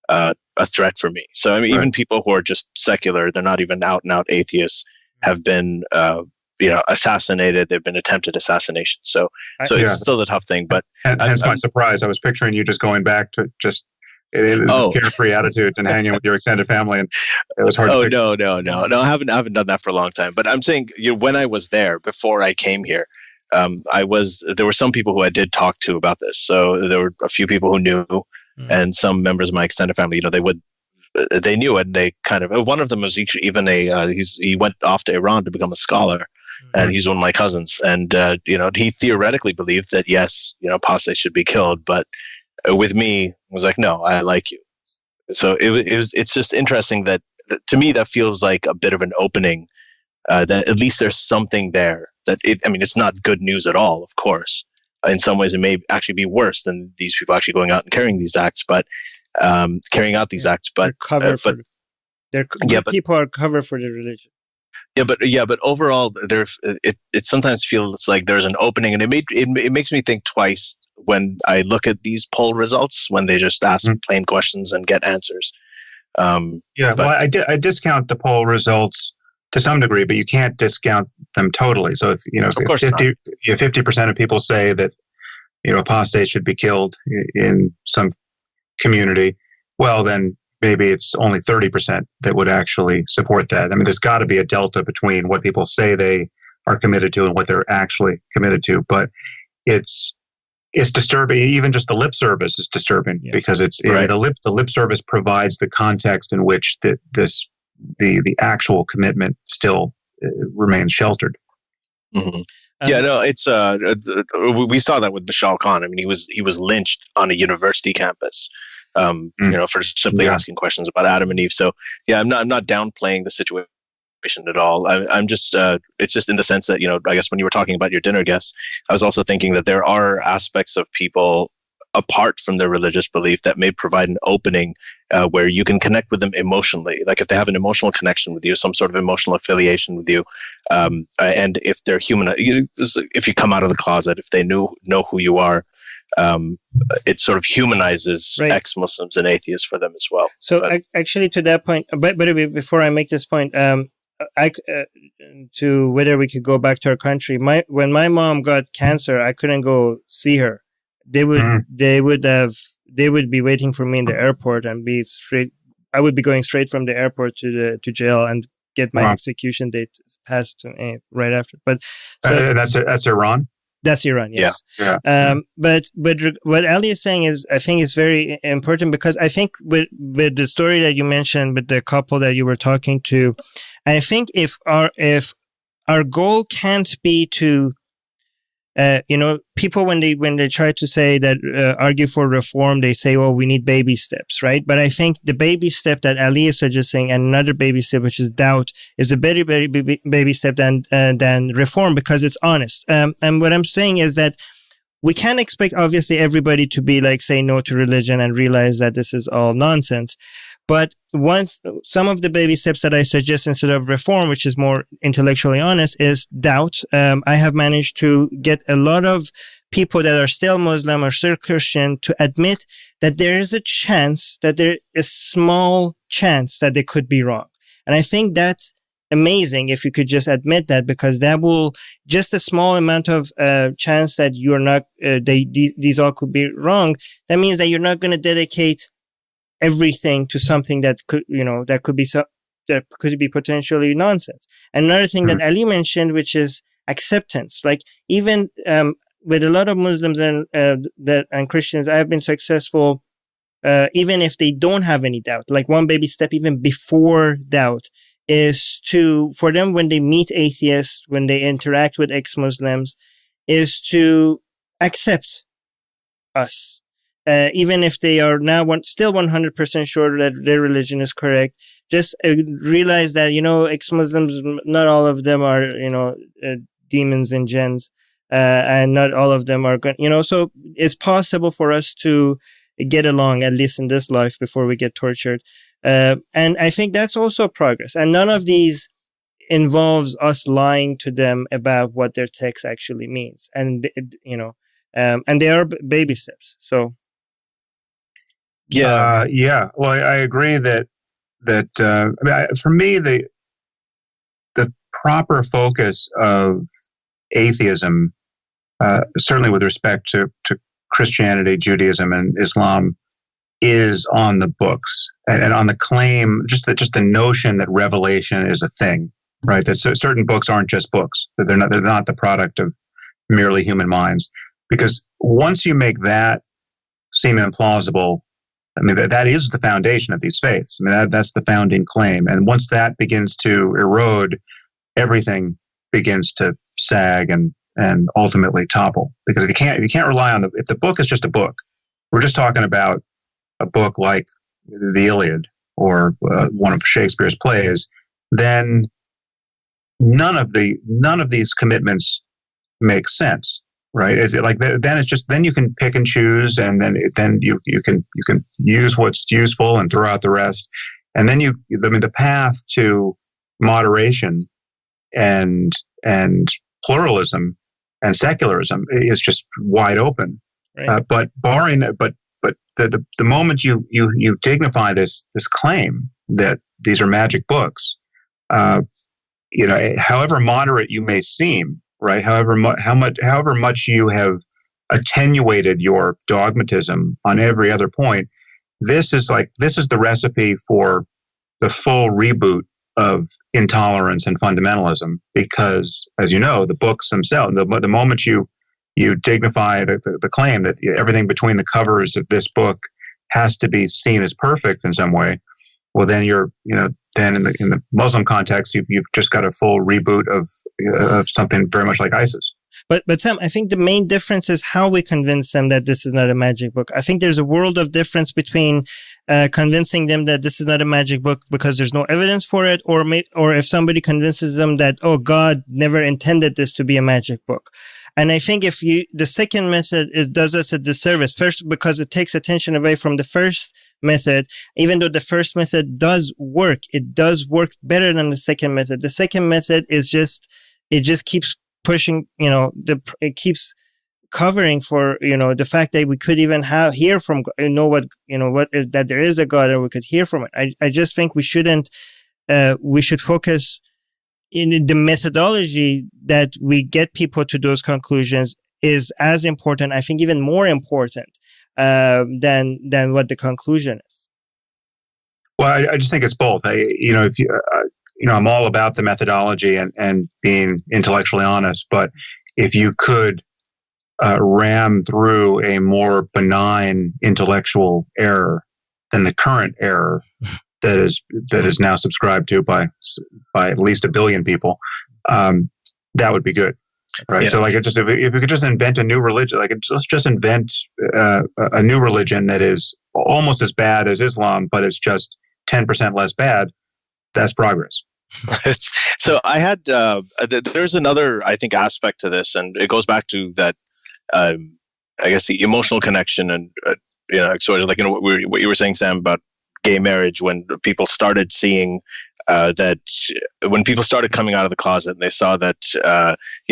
a threat for me. So I mean, even people who are just secular, they're not even out and out atheists, have been assassinated. There've been attempted assassination. So it's still a tough thing. But hence my surprise. I was picturing you just going back to just carefree attitudes and hanging with your extended family, and it was hard. No. I haven't done that for a long time. But I'm saying, when I was there before I came here, there were some people who I did talk to about this. So there were a few people who knew, and some members of my extended family. They knew it. And they kind of. One of them was even he went off to Iran to become a scholar. And he's one of my cousins, and he theoretically believed that yes, apostates should be killed, but with me, I was like, no, I like you. So it's just interesting that to me that feels like a bit of an opening. That at least there's something there. It's not good news at all, of course. In some ways, it may actually be worse than these people actually going out and carrying these acts, but carrying out these acts. But people are covered for their religion. But overall, it sometimes feels like there's an opening, and it makes me think twice when I look at these poll results, when they just ask plain questions and get answers. I discount the poll results to some degree, but you can't discount them totally. So if 50% of people say that apostates should be killed in some community, well, then maybe it's only 30% that would actually support that. I mean, there's got to be a delta between what people say they are committed to and what they're actually committed to. But it's disturbing. Even just the lip service is disturbing because it's right. The lip service provides the context in which the actual commitment still remains sheltered. Mm-hmm. It's we saw that with Vishal Khan. I mean, he was lynched on a university campus, for simply asking questions about Adam and Eve. So I'm not downplaying the situation at all. I'm just it's just in the sense that I guess when you were talking about your dinner guests, I was also thinking that there are aspects of people apart from their religious belief that may provide an opening where you can connect with them emotionally. Like if they have an emotional connection with you, some sort of emotional affiliation with you, and if they're human, if you come out of the closet, if they know who you are, it sort of humanizes ex-Muslims and atheists for them as well. So actually, to that point, but before I make this point, to whether we could go back to our country. When my mom got cancer, I couldn't go see her. They would be waiting for me in the airport and be straight. I would be going straight from the airport to jail and get my execution date passed right after. But so that's Iran. That's Iran, yes. Yeah. But what Ali is saying is, I think, is very important, because I think with the story that you mentioned with the couple that you were talking to, I think if our goal can't be to, people when they try to say that argue for reform, they say, "Oh, we need baby steps," right? But I think the baby step that Ali is suggesting, and another baby step, which is doubt, is a very, very baby step than reform, because it's honest. And what I'm saying is that we can't expect, obviously, everybody to be like, say no to religion and realize that this is all nonsense. But some of the baby steps that I suggest instead of reform, which is more intellectually honest, is doubt. I have managed to get a lot of people that are still Muslim or still Christian to admit that there is a chance, that there is a small chance that they could be wrong. And I think that's amazing if you could just admit that, because that will just a small amount of chance that you're not, these all could be wrong. That means that you're not going to dedicate everything to something that could, that could be potentially nonsense. And another thing that Ali mentioned, which is acceptance. Like even with a lot of Muslims and Christians, I have been successful, even if they don't have any doubt. Like one baby step, even before doubt, is for them when they meet atheists, when they interact with ex-Muslims, is to accept us. Even if they are now still 100% sure that their religion is correct, just realize that, ex-Muslims, not all of them are, demons and jinns, and not all of them are going, so it's possible for us to get along, at least in this life, before we get tortured. And I think that's also progress. And none of these involves us lying to them about what their text actually means. And, and they are baby steps. So. Yeah. Well, I agree that for me, the proper focus of atheism, certainly with respect to Christianity, Judaism, and Islam, is on the books and on the claim, just the notion that revelation is a thing, right? That certain books aren't just books; that they're not the product of merely human minds. Because once you make that seem implausible, I mean, that is the foundation of these faiths. I mean, that's the founding claim. And once that begins to erode, everything begins to sag and ultimately topple. Because if you can't rely on if the book is just a book, we're just talking about a book like the Iliad or one of Shakespeare's plays, then none of these commitments make sense. Right? Is it like then it's just then you can pick and choose, and then you can use what's useful and throw out the rest, and then the path to moderation and pluralism and secularism is just wide open. Right. But barring that, but the moment you dignify this claim that these are magic books, however moderate you may seem, right? However much you have attenuated your dogmatism on every other point, this is the recipe for the full reboot of intolerance and fundamentalism. Because, as you know, the books themselves, the moment you dignify the claim that everything between the covers of this book has to be seen as perfect in some way, well, then then in the Muslim context, you've just got a full reboot of something very much like ISIS. But Sam, I think the main difference is how we convince them that this is not a magic book. I think there's a world of difference between convincing them that this is not a magic book because there's no evidence for it, or if somebody convinces them that, oh, God never intended this to be a magic book. And I think the second method does us a disservice. First, because it takes attention away from the first method, even though the first method does work. It does work better than the second method. The second method is just keeps pushing, it keeps covering for, the fact that we could even hear from, that there is a God, or we could hear from it. I just think we should focus in the methodology that we get people to those conclusions is as important, I think even more important than what the conclusion is. Well, I just think it's both. I'm all about the methodology and being intellectually honest, but if you could ram through a more benign intellectual error than the current error that is now subscribed to by at least 1 billion people, that would be good, right? Yeah. So, if we could just invent a new religion, let's just invent a new religion that is almost as bad as Islam, but it's just 10% less bad. That's progress. So I had there's another, I think, aspect to this, and it goes back to that. I guess the emotional connection, and sort of what you were saying, Sam, about gay marriage. When people started seeing when people started coming out of the closet, and they saw that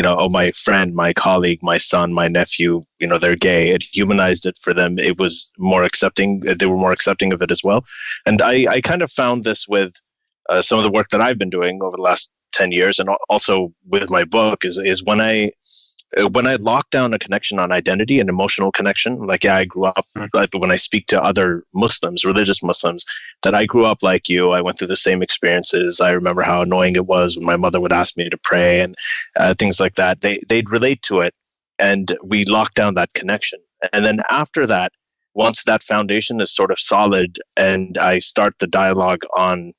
oh, my friend, my colleague, my son, my nephew, they're gay. It humanized it for them. It was more accepting. They were more accepting of it as well. And I kind of found this with some of the work that I've been doing over the last 10 years, and also with my book, is when I lock down a connection on identity and emotional connection. I grew up, when I speak to other Muslims, religious Muslims, that I grew up like you. I went through the same experiences. I remember how annoying it was when my mother would ask me to pray and things like that. They'd relate to it, and we locked down that connection. And then after that, once that foundation is sort of solid, and I start the dialogue on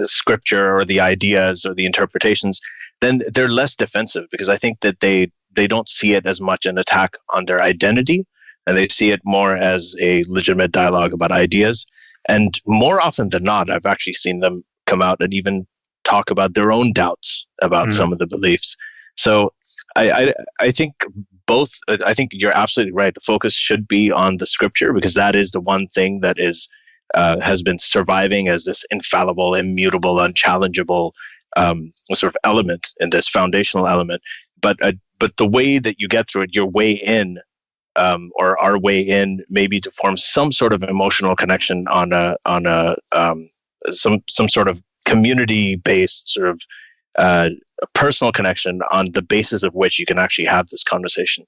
scripture or the ideas or the interpretations, then they're less defensive, because I think that they don't see it as much an attack on their identity, and they see it more as a legitimate dialogue about ideas. And more often than not, I've actually seen them come out and even talk about their own doubts about some of the beliefs. So I think both. I think you're absolutely right. The focus should be on the scripture, because that is the one thing that is has been surviving as this infallible, immutable, unchallengeable sort of element, in this foundational element. But the way that you get through it, your way in, or our way in, maybe to form some sort of emotional connection on some sort of community-based sort of a personal connection, on the basis of which you can actually have this conversation.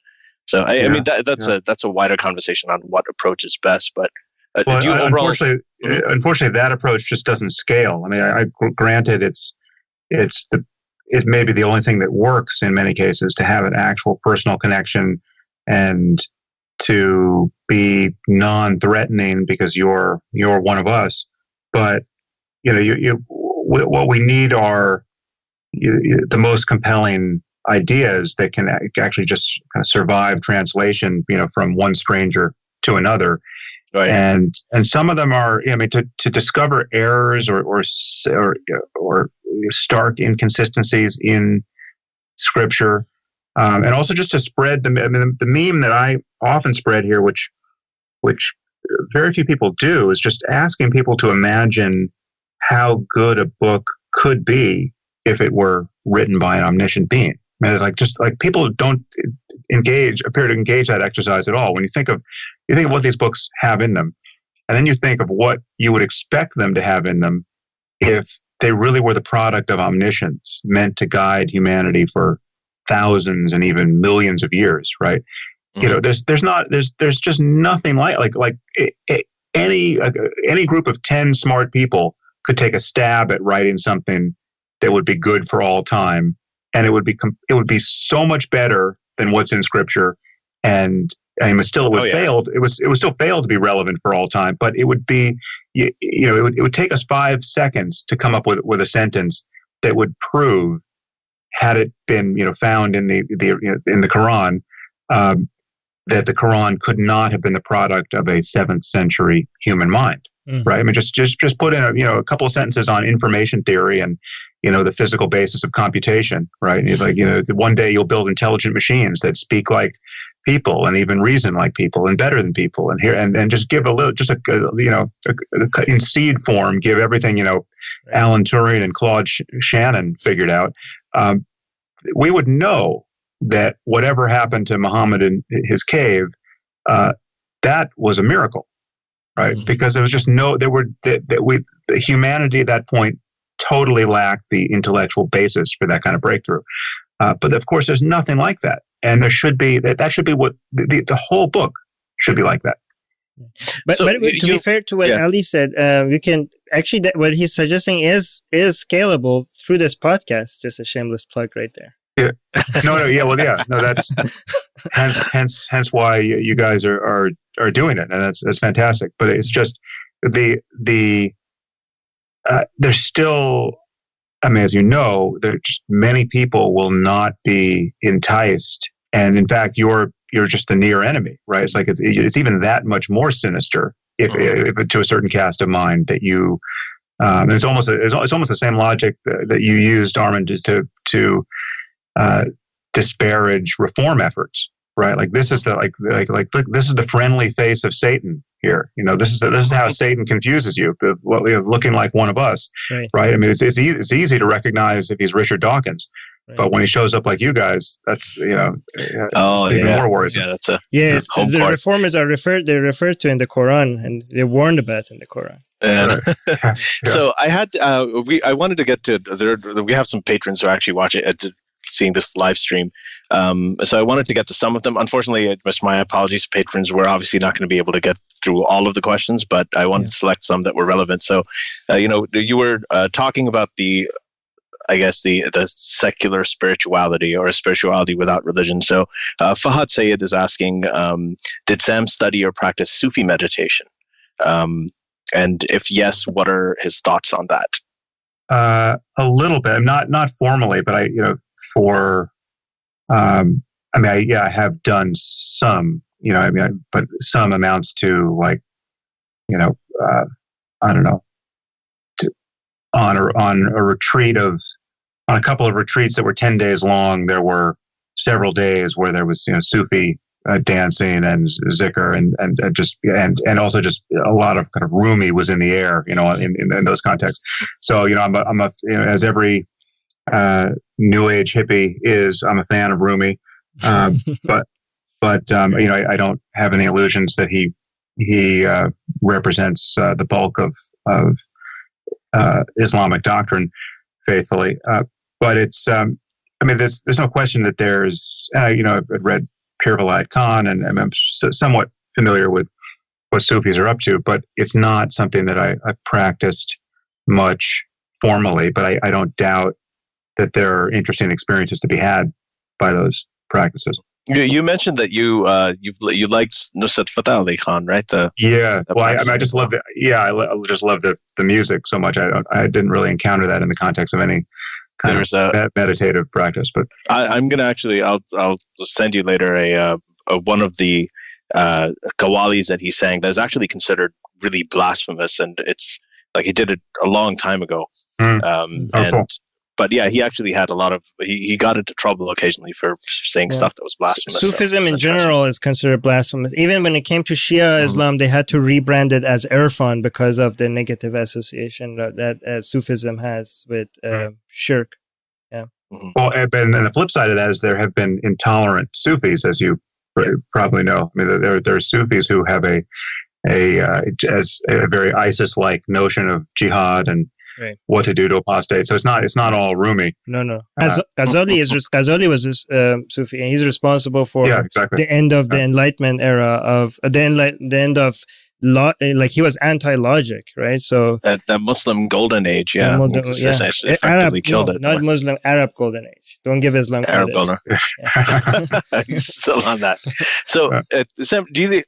So I mean that's a wider conversation on what approach is best, but. Unfortunately, that approach just doesn't scale. I mean, I granted it may be the only thing that works in many cases, to have an actual personal connection and to be non-threatening because you're one of us. But what we need are the most compelling ideas that can actually just kind of survive translation, from one stranger to another. Right. And some of them are, to discover errors or stark inconsistencies in scripture, and also just to spread the meme that I often spread here, which very few people do, is just asking people to imagine how good a book could be if it were written by an omniscient being. I mean, it's like people don't appear to engage that exercise at all. When you think of what these books have in them, and then you think of what you would expect them to have in them if they really were the product of omniscience, meant to guide humanity for thousands and even millions of years, right? Mm-hmm. There's just nothing like any group of 10 smart people could take a stab at writing something that would be good for all time, and it would be so much better than what's in Scripture, and it would still fail to be relevant for all time, but it would be, it would take us 5 seconds to come up with a sentence that would prove, had it been, found in the Quran, that the Quran could not have been the product of a 7th century human mind, right? I mean, just put in a couple of sentences on information theory and, the physical basis of computation, right? One day you'll build intelligent machines that speak like people and even reason like people and better than people, and just give a little, in seed form, give everything, Alan Turing and Claude Shannon figured out. We would know that whatever happened to Muhammad in his cave, that was a miracle, right? Mm-hmm. Because there was just humanity at that point totally lacked the intellectual basis for that kind of breakthrough. But of course, there's nothing like that. And there should be, that should be what the whole book should be like that. But to be fair to what Ali said, we can actually, what he's suggesting is scalable through this podcast. Just a shameless plug right there. Yeah. No, that's hence why you guys are doing it. And that's fantastic. But it's just there's still, I mean, as you know, there just many people will not be enticed, and in fact, you're just the near enemy, right? It's like it's even that much more sinister if to a certain cast of mind that you. It's almost the same logic that you used, Armin, to disparage reform efforts, right? Like this is this is the friendly face of Satan here. This is how Satan confuses you, looking like one of us, right? I mean, it's easy to recognize if he's Richard Dawkins, but when he shows up like you guys, that's even more worrisome. Yeah, that's the reformers are referred to in the Quran, and they're warned about in the Quran. So I wanted to get to we have some patrons who are actually watching seeing this live stream. So I wanted to get to some of them. Unfortunately, my apologies to patrons. We're obviously not going to be able to get through all of the questions, but I wanted to select some that were relevant. So, you were talking about the secular spirituality, or a spirituality without religion. So Fahad Sayed is asking, did Sam study or practice Sufi meditation? And if yes, what are his thoughts on that? A little bit, not formally, but I have done some, but some amounts to I don't know, on a couple of retreats that were 10 days long. There were several days where there was, Sufi dancing and zikr and also just a lot of kind of Rumi was in the air, in those contexts. So, I'm as every New Age hippie is, I'm a fan of Rumi, but I don't have any illusions that he represents the bulk of Islamic doctrine faithfully. But it's, there's no question that there's, I've read Pir Vilayat Khan, and I'm somewhat familiar with what Sufis are up to, but it's not something that I practiced much formally, but I don't doubt that there are interesting experiences to be had by those practices. You mentioned that you liked Nusrat Fateh Ali Khan, right? I just love I just love the music so much. I didn't really encounter that in the context of any kind of meditative practice. But I'm gonna I'll send you later a one of the qawwalis that he sang that is actually considered really blasphemous, and it's like he did it a long time ago. Cool. But yeah, he actually had a lot of, he got into trouble occasionally for saying stuff that was blasphemous. Sufism in general is considered blasphemous. Even when it came to Shia Islam, they had to rebrand it as Irfan because of the negative association that Sufism has with shirk. Yeah. Well, and then the flip side of that is there have been intolerant Sufis, as you probably know. I mean, there are Sufis who have a very ISIS-like notion of jihad and what to do to apostate. So it's not all Rumi. No. Ghazali was Sufi, and he's responsible for the end of the Enlightenment era of the end of like he was anti-logic, right? So that Muslim golden age, effectively killed it. Not Muslim, Arab golden age. Don't give Islam Arab golden. He's still on that. So, Sam, do you think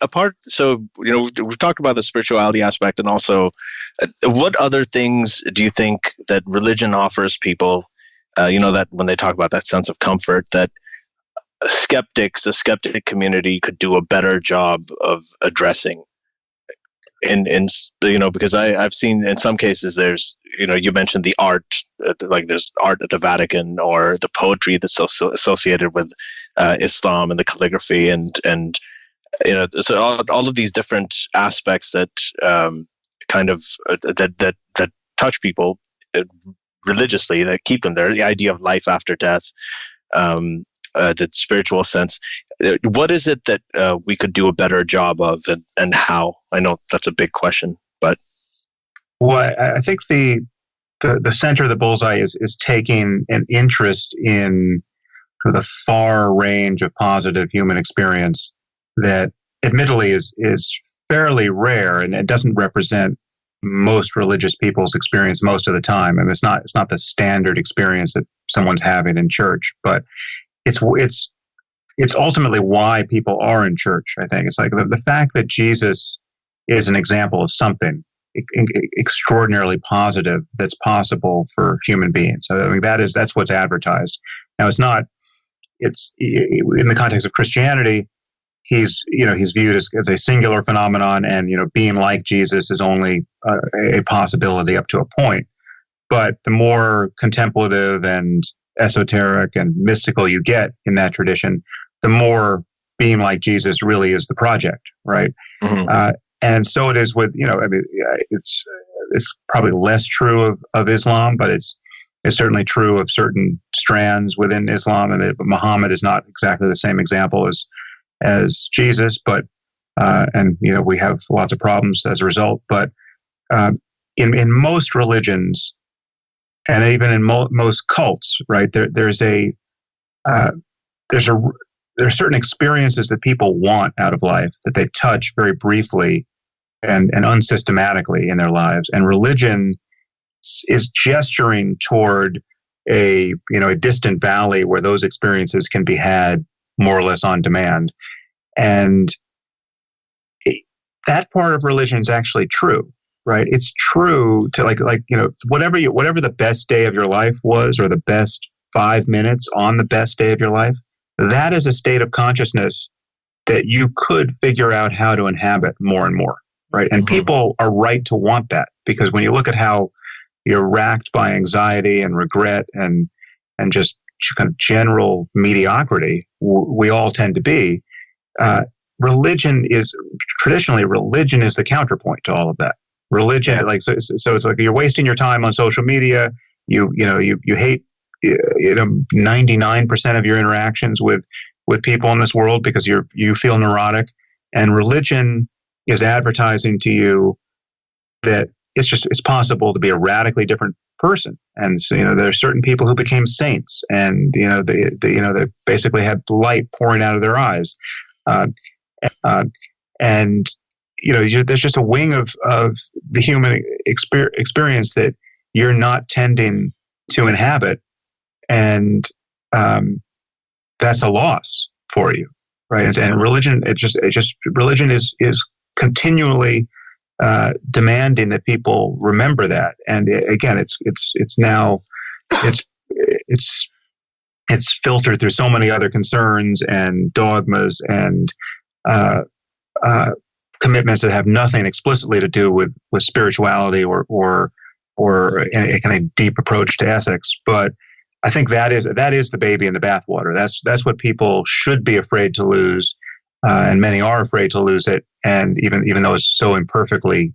we've talked about the spirituality aspect, and also, what other things do you think that religion offers people? That when they talk about that sense of comfort, that the skeptic community could do a better job of addressing. Because I've seen in some cases there's, you mentioned the art, like there's art at the Vatican, or the poetry that's also associated with Islam, and the calligraphy, and so all of these different aspects that that touch people religiously, that keep them there. The idea of life after death, the spiritual sense. What is it that we could do a better job of, and how? I know that's a big question, but I think the center of the bullseye is taking an interest in the far range of positive human experience that, admittedly, is fairly rare, and it doesn't represent most religious people's experience most of the time. And it's not the standard experience that someone's having in church, but it's ultimately why people are in church. I think it's like the fact that Jesus is an example of something extraordinarily positive that's possible for human beings. So I mean, that's what's advertised. Now it's in the context of Christianity, he's viewed as a singular phenomenon, and being like Jesus is only a possibility up to a point. But the more contemplative and esoteric and mystical you get in that tradition, the more being like Jesus really is the project, right? Mm-hmm. And so it is with, it's probably less true of Islam, but it's certainly true of certain strands within Islam. And Muhammad is not exactly the same example as Jesus, but we have lots of problems as a result. But in most religions, and even in most cults, right, there are certain experiences that people want out of life that they touch very briefly and unsystematically in their lives. And religion is gesturing toward a distant valley where those experiences can be had more or less on demand. And that part of religion is actually true, right? It's true to whatever the best day of your life was, or the best 5 minutes on the best day of your life, that is a state of consciousness that you could figure out how to inhabit more and more, right? And people are right to want that, because when you look at how you're racked by anxiety and regret and just kind of general mediocrity, we all tend to be, religion is the counterpoint to all of that. Religion, so it's like you're wasting your time on social media. You hate 99% of your interactions with people in this world because you feel neurotic, and religion is advertising to you that it's possible to be a radically different person. And so, there are certain people who became saints, and they basically had light pouring out of their eyes, and there's just a wing of the human experience that you're not tending to inhabit. And that's a loss for you, right? And religion, religion is continually demanding that people remember that. And again, it's filtered through so many other concerns and dogmas and commitments that have nothing explicitly to do with spirituality or a kind of deep approach to ethics, but I think that is the baby in the bathwater. That's what people should be afraid to lose, and many are afraid to lose it. And even though it's so imperfectly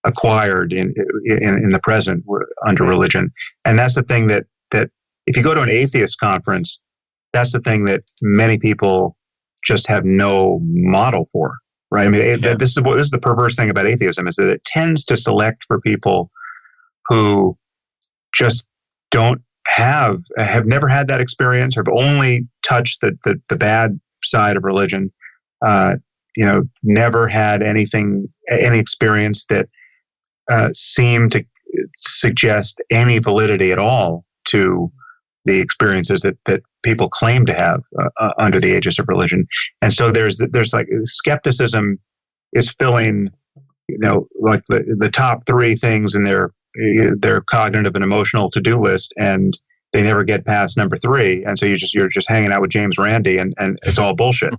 acquired in the present under religion, and that's the thing that if you go to an atheist conference, that's the thing that many people just have no model for, right? I mean, this is the perverse thing about atheism, is that it tends to select for people who just have never had that experience, or have only touched the bad side of religion. Never had any experience that seemed to suggest any validity at all to the experiences that people claim to have under the aegis of religion. And so there's like skepticism is filling, like the top three things in their cognitive and emotional to-do list, and they never get past number three. And so you're just hanging out with James Randi, and it's all bullshit.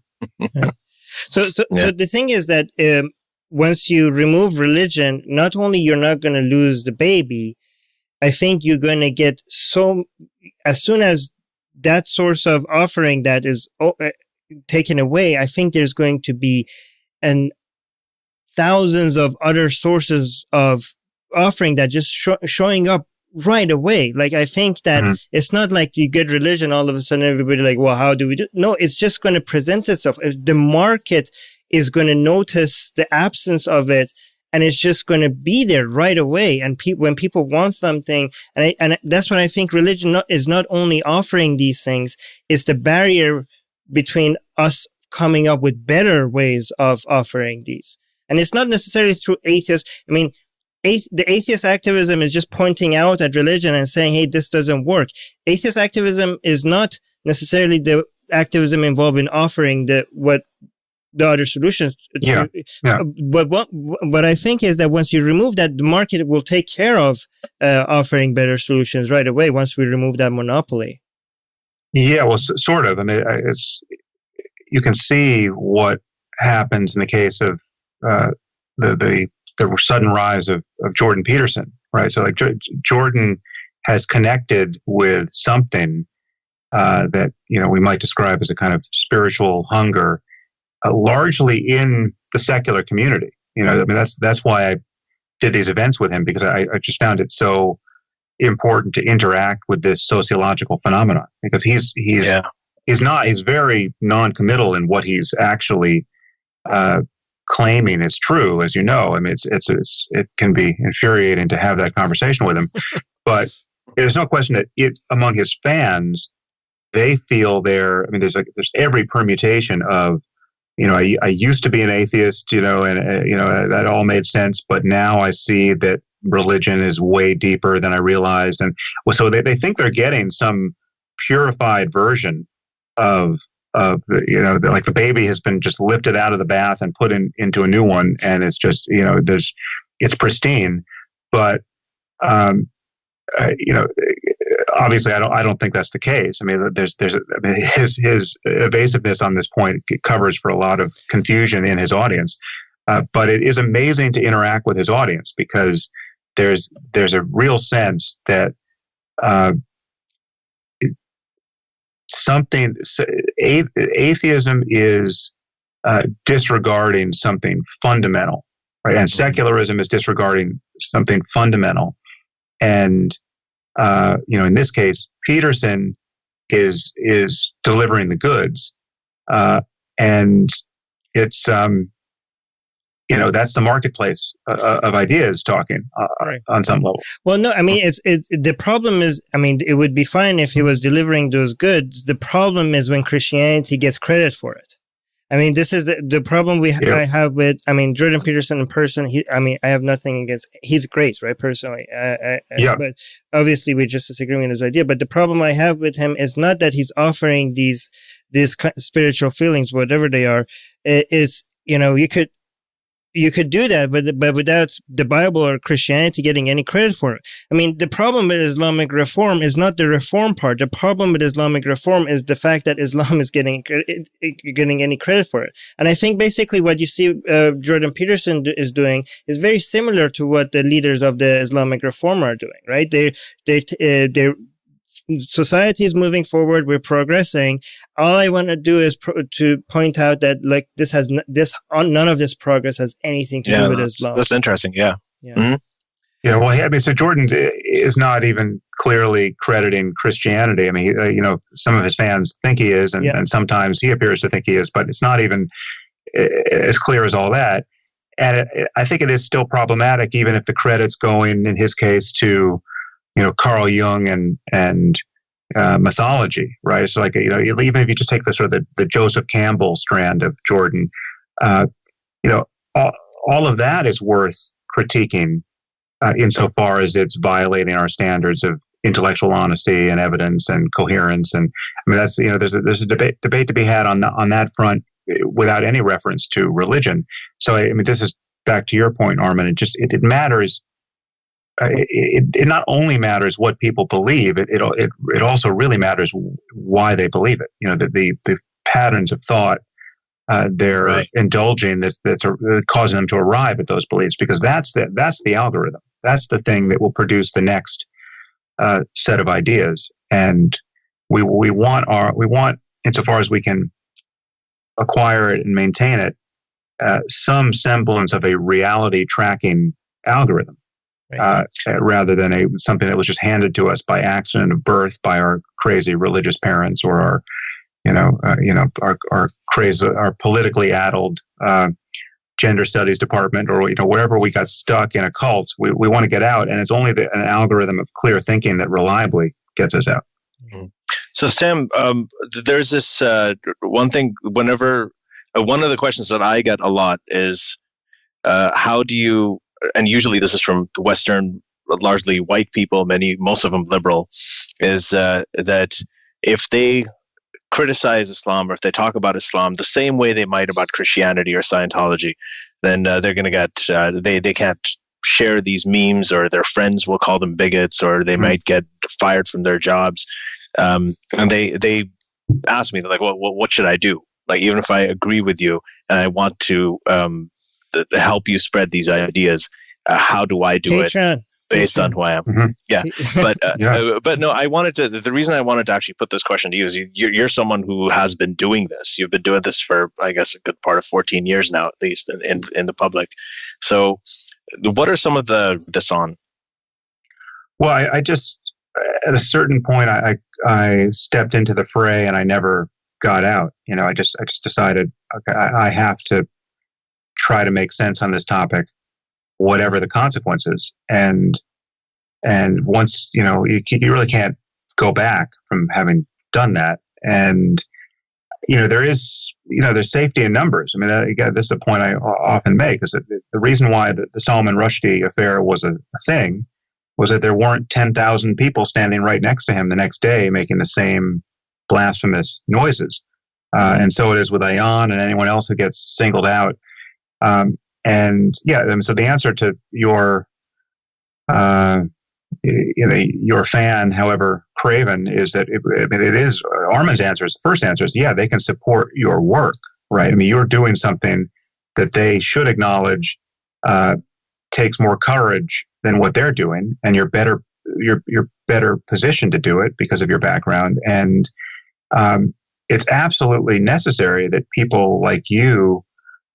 So the thing is that once you remove religion, not only you're not going to lose the baby, I think you're going to get as soon as that source of offering that is taken away, I think there's going to be thousands of other sources of offering that just showing up right away. Like, I think that it's not like you get religion, all of a sudden everybody like, well, how do we do? No, it's just going to present itself. The market is going to notice the absence of it, and it's just going to be there right away. And when people want something, and that's when I think religion is not only offering these things, it's the barrier between us coming up with better ways of offering these. And it's not necessarily through atheists. I mean, the atheist activism is just pointing out at religion and saying, hey, this doesn't work. Atheist activism is not necessarily the activism involved in offering the other solutions. Yeah. But what I think is that once you remove that, the market will take care of offering better solutions right away once we remove that monopoly. Yeah, well, sort of. I mean, you can see what happens in the case of the sudden rise of Jordan Peterson, right? So, like, Jordan has connected with something that we might describe as a kind of spiritual hunger, largely in the secular community. I mean, that's why I did these events with him, because I just found it so important to interact with this sociological phenomenon, because he's very non-committal in what he's actually claiming is true, as you know. I mean, it can be infuriating to have that conversation with him, but there's no question that among his fans, they feel there's every permutation of, I used to be an atheist, and that all made sense, but now I see that religion is way deeper than I realized. And so they think they're getting some purified version of like the baby has been just lifted out of the bath and put into a new one, and it's just it's pristine. But obviously, I don't think that's the case. I mean, his evasiveness on this point covers for a lot of confusion in his audience. But it is amazing to interact with his audience, because there's a real sense that atheism is disregarding something fundamental, right? And secularism is disregarding something fundamental. And in this case, Peterson is delivering the goods, and it's that's the marketplace of ideas talking on some level. Well, no, I mean, the problem is, I mean, it would be fine if he was delivering those goods. The problem is when Christianity gets credit for it. I mean, this is the problem I have with, I mean, Jordan Peterson in person. I have nothing against, he's great, right? Personally. But obviously we just disagree with his idea. But the problem I have with him is not that he's offering these spiritual feelings, whatever they are. You could do that, but without the Bible or Christianity getting any credit for it. I mean, the problem with Islamic reform is not the reform part. The problem with Islamic reform is the fact that Islam is getting any credit for it. And I think basically what you see Jordan Peterson is doing is very similar to what the leaders of the Islamic reform are doing, right? They're society is moving forward. We're progressing. All I want to do is to point out that, like, none of this progress has anything to do with Islam. That's interesting. Yeah. Yeah. Mm-hmm. Yeah. Well, I mean, so Jordan is not even clearly crediting Christianity. I mean, some of his fans think he is, and sometimes he appears to think he is, but it's not even as clear as all that. And I think it is still problematic, even if the credit's going, in his case, to Carl Jung and mythology, right? So like, even if you just take the sort of the Joseph Campbell strand of Jordan, all of that is worth critiquing insofar as it's violating our standards of intellectual honesty and evidence and coherence. And I mean, that's, there's a debate to be had on that front without any reference to religion. So, I mean, this is back to your point, Armin. It matters. It not only matters what people believe, it also really matters why they believe it. The patterns of thought they're indulging that's causing them to arrive at those beliefs, because that's the algorithm. That's the thing that will produce the next set of ideas. And we want insofar as we can acquire it and maintain it, some semblance of a reality tracking algorithm. Rather than something that was just handed to us by accident of birth by our crazy religious parents or our crazy, our politically addled gender studies department, or wherever we got stuck in a cult. We want to get out, and it's only an algorithm of clear thinking that reliably gets us out. Mm-hmm. So, Sam, there's this one thing. Whenever one of the questions that I get a lot is, how do you? And usually this is from Western, largely white people, most of them liberal, is that if they criticize Islam or if they talk about Islam the same way they might about Christianity or Scientology, then they're going to get, they can't share these memes, or their friends will call them bigots, or they might get fired from their jobs. And they ask me, like, well, what should I do? Like, even if I agree with you and I want to help you spread these ideas, how do I do it based on who I am? Mm-hmm. Yeah. But no, I wanted to, the reason I wanted to actually put this question to you is you're someone who has been doing this. You've been doing this for, I guess, a good part of 14 years now, at least in the public. So what are some of this on? Well, I just, at a certain point, I stepped into the fray and I never got out. I just decided, okay, I have to try to make sense on this topic, whatever the consequences. And once, you really can't go back from having done that. And, there's safety in numbers. I mean, this is a point I often make, is that the reason why the Salman Rushdie affair was a thing was that there weren't 10,000 people standing right next to him the next day making the same blasphemous noises. And so it is with Ayan and anyone else who gets singled out. So the answer to your fan, however craven, is that it is Armin's answer. The first answer is, yeah, they can support your work, right? I mean, you're doing something that they should acknowledge takes more courage than what they're doing, and you're better positioned to do it because of your background. And it's absolutely necessary that people like you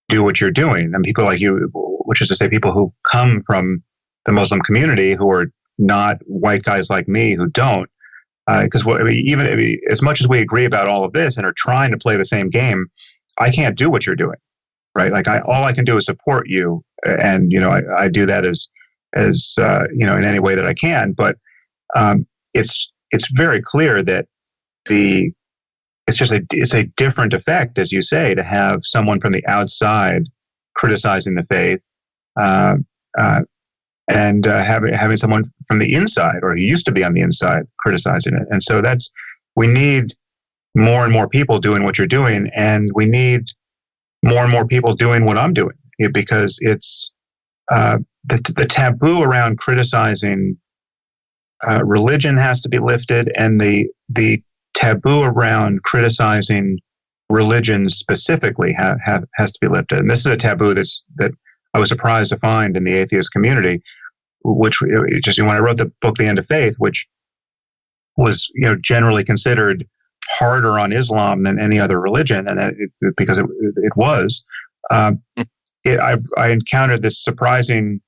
do what you're doing, and people like you, which is to say people who come from the Muslim community, who are not white guys like me who don't, because as much as we agree about all of this and are trying to play the same game, I can't do what you're doing, right? Like all I can do is support you, and I do that as in any way that I can. But it's very clear that it's a different effect, as you say, to have someone from the outside criticizing the faith, and having someone from the inside, or who used to be on the inside, criticizing it. And so we need more and more people doing what you're doing, and we need more and more people doing what I'm doing, because it's the taboo around criticizing religion has to be lifted, and the taboo around criticizing religion specifically has to be lifted. And this is a taboo that I was surprised to find in the atheist community, which just when I wrote the book, The End of Faith, which was generally considered harder on Islam than any other religion, and because it was, I encountered this surprising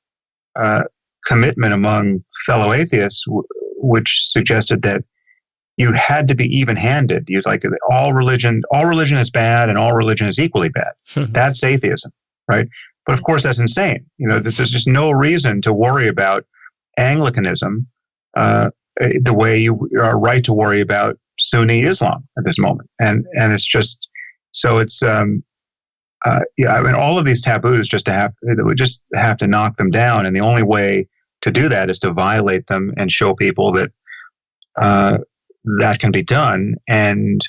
commitment among fellow atheists, which suggested that you had to be even-handed. You'd like all religion is bad and all religion is equally bad. That's atheism, right? But of course, that's insane. There's just no reason to worry about Anglicanism the way you are right to worry about Sunni Islam at this moment. And it's just, so it's, all of these taboos we just have to knock them down. And the only way to do that is to violate them and show people that, that can be done. And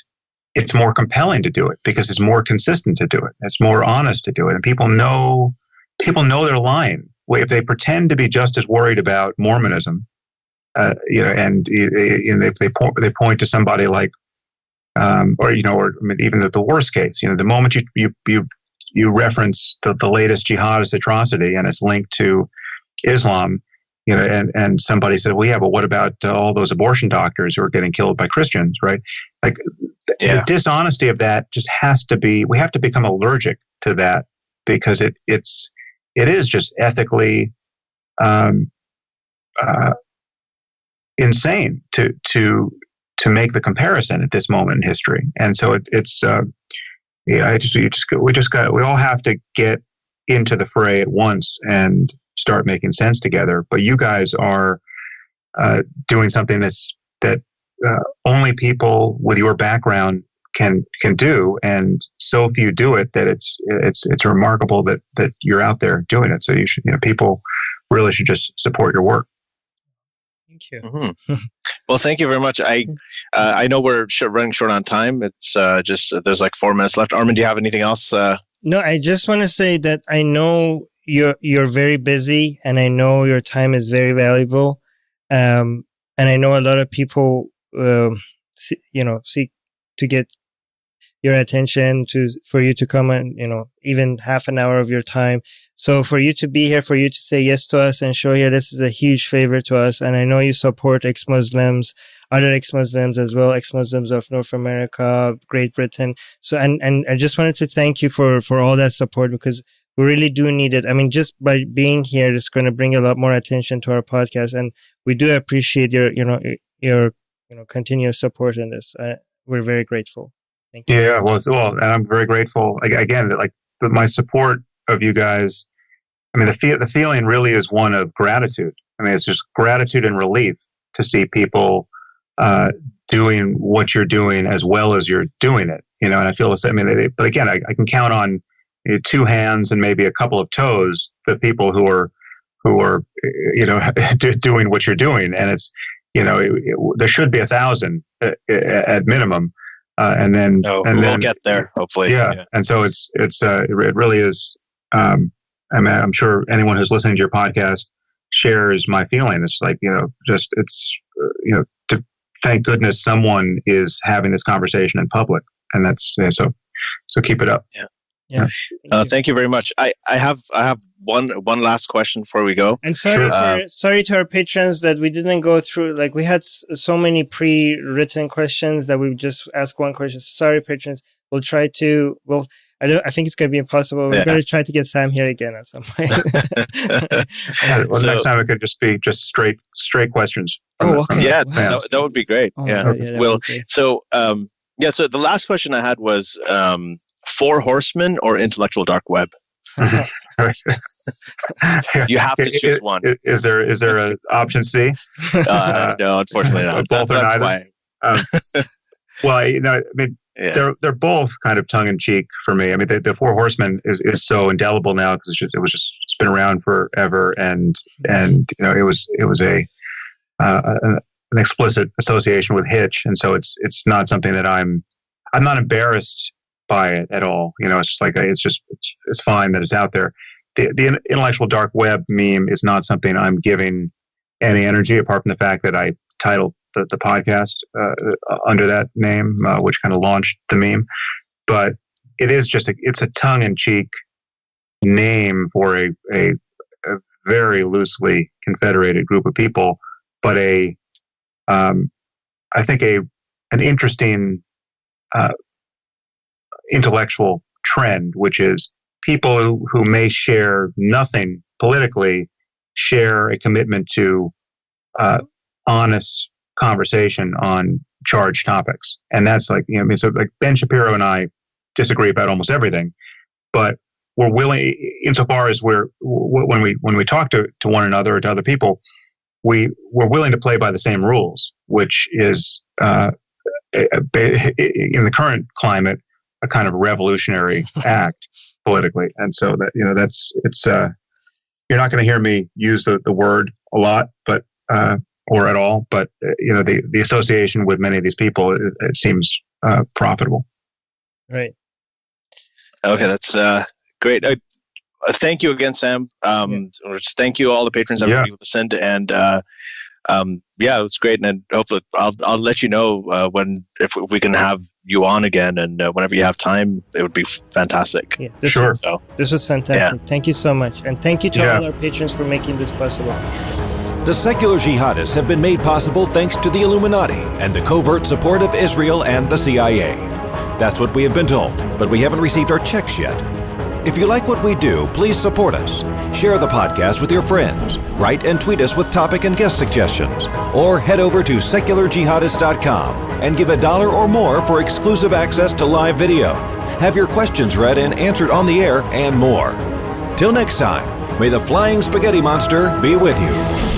it's more compelling to do it because it's more consistent to do it. It's more honest to do it. And people know they're lying. If they pretend to be just as worried about Mormonism, and they point to somebody like, or even the worst case, the moment you reference the latest jihadist atrocity and it's linked to Islam, and somebody said, well, yeah, but what about all those abortion doctors who are getting killed by Christians, right? Like the dishonesty of that just has to be, we have to become allergic to that because it is just ethically, insane to make the comparison at this moment in history. And so we all have to get into the fray at once and start making sense together. But you guys are doing something that only people with your background can do, and so few do it that it's remarkable that you're out there doing it. So you should, people really should just support your work. Thank you. Mm-hmm. Well, thank you very much. I know we're running short on time. It's just there's like 4 minutes left. Armin, do you have anything else? No, I just want to say that I know you're very busy, and I know your time is very valuable. And I know a lot of people, seek to get your attention for you to come and, even half an hour of your time. So for you to be here, for you to say yes to us and show here, this is a huge favor to us. And I know you support ex-Muslims, other ex-Muslims as well, ex-Muslims of North America, Great Britain. So, and I just wanted to thank you for all that support because we really do need it. I mean, just by being here, it's going to bring a lot more attention to our podcast. And we do appreciate your continuous support in this. We're very grateful. Thank you. Yeah, well, and I'm very grateful again that my support of you guys. I mean, the feeling really is one of gratitude. I mean, it's just gratitude and relief to see people doing what you're doing as well as you're doing it. And I feel the same. I mean, but again, I can count on 2 hands and maybe a couple of toes the people who are doing what you're doing, and it's there should be 1,000 at minimum. And then we'll get there, hopefully. Yeah. And so it really is. I'm sure anyone who's listening to your podcast shares my feeling. It's like, to thank goodness someone is having this conversation in public, and that's so keep it up. Yeah. Yeah. Thank you very much. I have one last question before we go. And sorry to our patrons that we didn't go through. Like, we had so many pre-written questions that we just asked one question. Sorry, patrons. We'll try to. Well, I think it's going to be impossible. We're going to try to get Sam here again at some point. Next time it could just be straight questions. Okay. That would be great. So the last question I had was. 4 horsemen or intellectual dark web? You have to choose one. Is there a option C? No, unfortunately not. Both or neither. Well, I mean, they're both kind of tongue in cheek for me. I mean, the 4 horsemen is so indelible now because it's been around forever, and it was an explicit association with Hitch, and so it's not something that I'm not embarrassed by it at all. It's just like it's fine that it's out there. The intellectual dark web meme is not something I'm giving any energy, apart from the fact that I titled the podcast under that name, which kind of launched the meme. But it is it's a tongue-in-cheek name for a very loosely confederated group of people, but I think an interesting intellectual trend, which is people who may share nothing politically share a commitment to honest conversation on charged topics. And that's like, so like Ben Shapiro and I disagree about almost everything, but we're willing, insofar as when we talk to one another or to other people, we're willing to play by the same rules, which is in the current climate a kind of revolutionary act politically. And so that you're not going to hear me use the word a lot, but or at all, but the association with many of these people, it seems profitable. Right. Okay, that's great. Thank you again, Sam. Thank you all the patrons that were able to send, and it was great. And hopefully, I'll let you know if we can have you on again, and whenever you have time, it would be fantastic. Yeah, this was fantastic. Yeah. Thank you so much, and thank you to all our patrons for making this possible. The secular jihadists have been made possible thanks to the Illuminati and the covert support of Israel and the CIA. That's what we have been told, but we haven't received our checks yet. If you like what we do, please support us. Share the podcast with your friends. Write and tweet us with topic and guest suggestions. Or head over to secularjihadist.com and give $1 or more for exclusive access to live video. Have your questions read and answered on the air, and more. Till next time, may the flying spaghetti monster be with you.